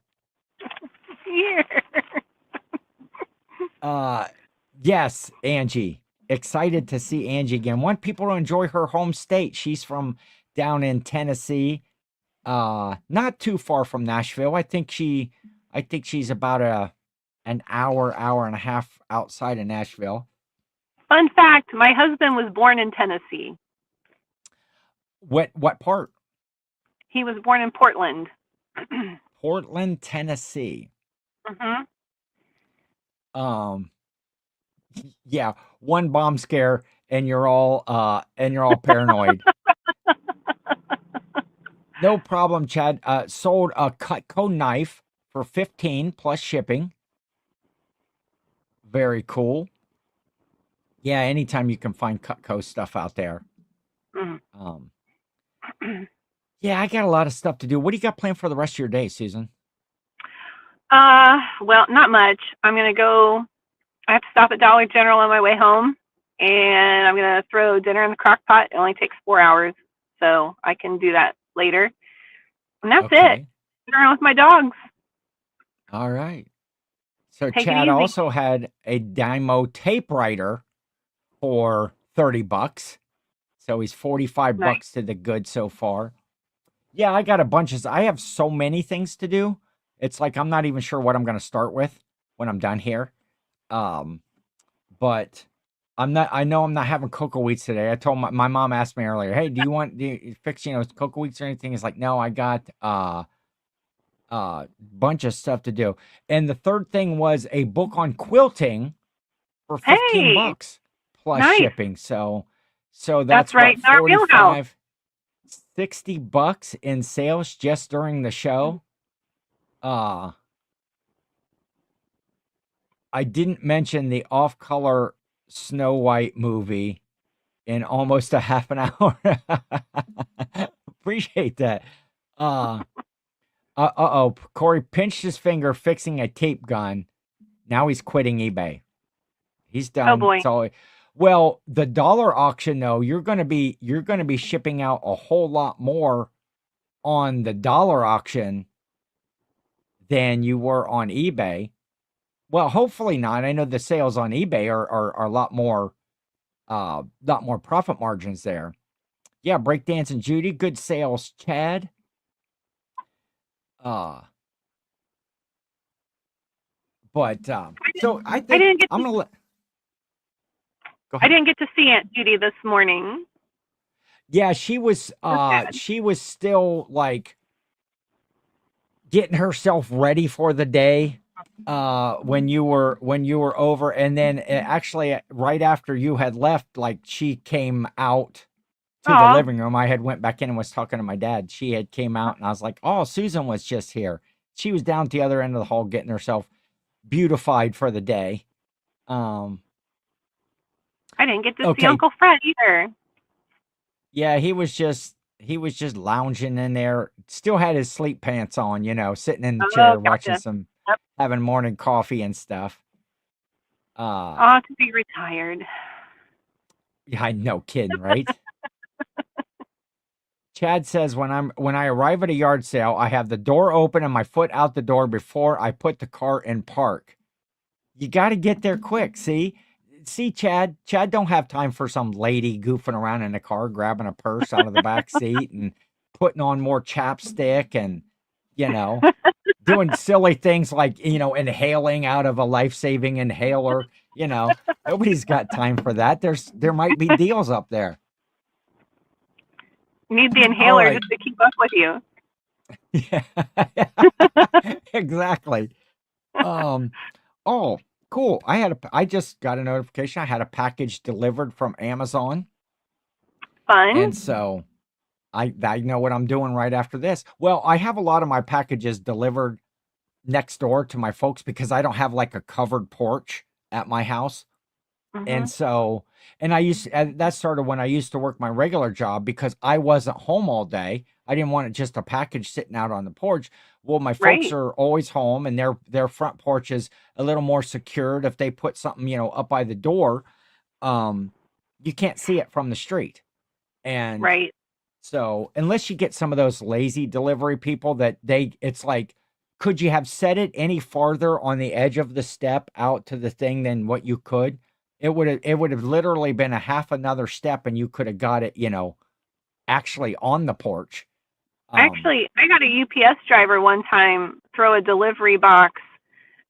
Yes, Angie. Excited to see Angie again. Want people to enjoy her home state. She's from down in Tennessee. Not too far from Nashville. I think she's about an hour and a half outside of Nashville. Fun fact, my husband was born in Tennessee. What part? He was born in Portland. Portland, Tennessee. Mm-hmm. Yeah, one bomb scare and you're all paranoid. No problem, Chad. Sold a Cutco knife for $15 plus shipping. Very cool. Yeah, anytime you can find Cutco stuff out there. Mm. Yeah, I got a lot of stuff to do. What do you got planned for the rest of your day, Susan? Well, not much. I'm gonna go. I have to stop at Dollar General on my way home, and I'm gonna throw dinner in the crock pot. It only takes 4 hours, so I can do that later. And that's it. Sit around with my dogs. All right. So Take Chad also had a Dymo tape writer for $30. So he's 45 bucks to the good so far. Yeah, I got a bunch of, I have so many things to do. It's like I'm not even sure what I'm going to start with when I'm done here. But I know I'm not having cocoa wheats today. I told my mom asked me earlier, "Hey, do you fix, cocoa wheats or anything?" It's like, "No, I got bunch of stuff to do." And the third thing was a book on quilting for $15 plus shipping. So that's right. What, 45, $60 in sales just during the show. I didn't mention the off-color Snow White movie in almost a half an hour. Appreciate that. Corey pinched his finger fixing a tape gun. Now he's quitting eBay. He's done. Oh boy. So, well, the dollar auction though, you're gonna be shipping out a whole lot more on the dollar auction than you were on eBay. Well, hopefully not. I know the sales on eBay are a lot more profit margins there. Yeah, Breakdancing Judy, good sales, Chad. But so I think I'm gonna let. Go ahead. I didn't get to see Aunt Judy this morning. Yeah, she was still like getting herself ready for the day when you were over, and then actually right after you had left, like she came out to the living room. I had went back in and was talking to my dad. She had came out and I was like, "Oh, Susan was just here." She was down at the other end of the hall getting herself beautified for the day. I didn't get to see Uncle Fred either. Yeah, he was just lounging in there. Still had his sleep pants on, sitting in the chair watching having morning coffee and stuff. To be retired. Yeah, I know, kidding, right? Chad says when I arrive at a yard sale, I have the door open and my foot out the door before I put the car in park. You got to get there quick. See, Chad don't have time for some lady goofing around in the car, grabbing a purse out of the back seat and putting on more chapstick and, doing silly things like, inhaling out of a life-saving inhaler. Nobody's got time for that. There might be deals up there. You need the inhaler just to keep up with you. Yeah, exactly. Oh, cool. I just got a notification. I had a package delivered from Amazon. Fun. And so I know what I'm doing right after this. Well, I have a lot of my packages delivered next door to my folks because I don't have like a covered porch at my house. Mm-hmm. And so, that started when I used to work my regular job because I wasn't home all day. I didn't want just a package sitting out on the porch. Well, my folks are always home and their front porch is a little more secured. If they put something, up by the door, you can't see it from the street. And so unless you get some of those lazy delivery people it's like, could you have set it any farther on the edge of the step out to the thing than what you could? It would have literally been a half another step and you could have got it, actually on the porch. Actually, I got a UPS driver one time throw a delivery box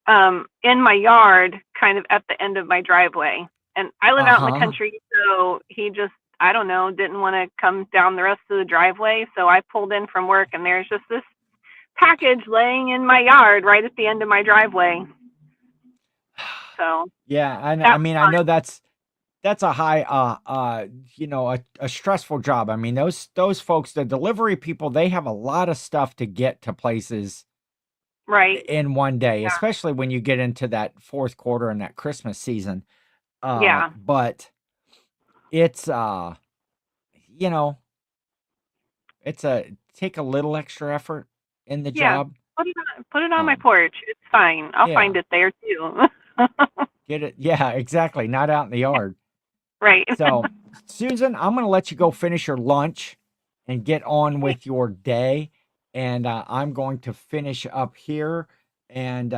in my yard, kind of at the end of my driveway. And I live out in the country, so he just, I don't know, didn't want to come down the rest of the driveway. So I pulled in from work and there's just this package laying in my yard right at the end of my driveway. So yeah, that I was mean, I fun. know that's a high, you know, a stressful job. I mean, those folks, the delivery people, they have a lot of stuff to get to places Right. in one day, Yeah. especially when you get into that fourth quarter and that Christmas season. Yeah. But it's you know, it's a take a little extra effort in the Yeah. job. Put it on my Um, porch. It's fine. I'll yeah, find it there too. get it. Yeah, exactly. Not out in the yard. Right. So, Susan, I'm going to let you go finish your lunch and get on with your day. And I'm going to finish up here and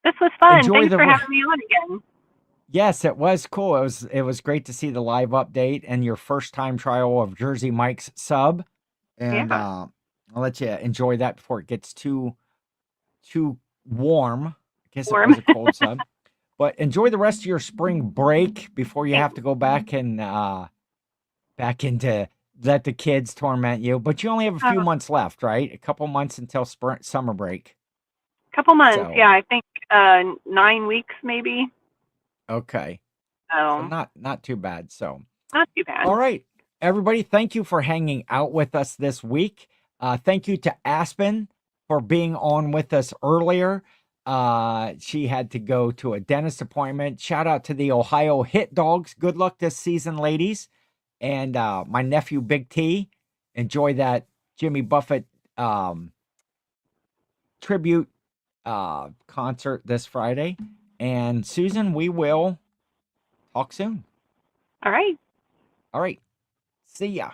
This was fun. enjoy Thanks the. for having me on again. Yes, it was cool. It was great to see the live update and your first time trial of Jersey Mike's sub. And Yeah. I'll let you enjoy that before it gets too warm. I guess it Warm. was a cold sub. But enjoy the rest of your spring break before you have to go back and back into let the kids torment you. But you only have a few months left, right? A couple months until summer break. Couple months. So, Yeah, I think 9 weeks maybe. okay. So So not too bad. So not too bad. all right, everybody, thank you for hanging out with us this week. Thank you to Aspen for being on with us earlier. She had to go to a dentist appointment. Shout out to the Ohio Hit Dogs. Good luck this season, ladies. And my nephew, Big T. Enjoy that Jimmy Buffett tribute concert this Friday. And Susan, we will talk soon. All right. All right. See ya.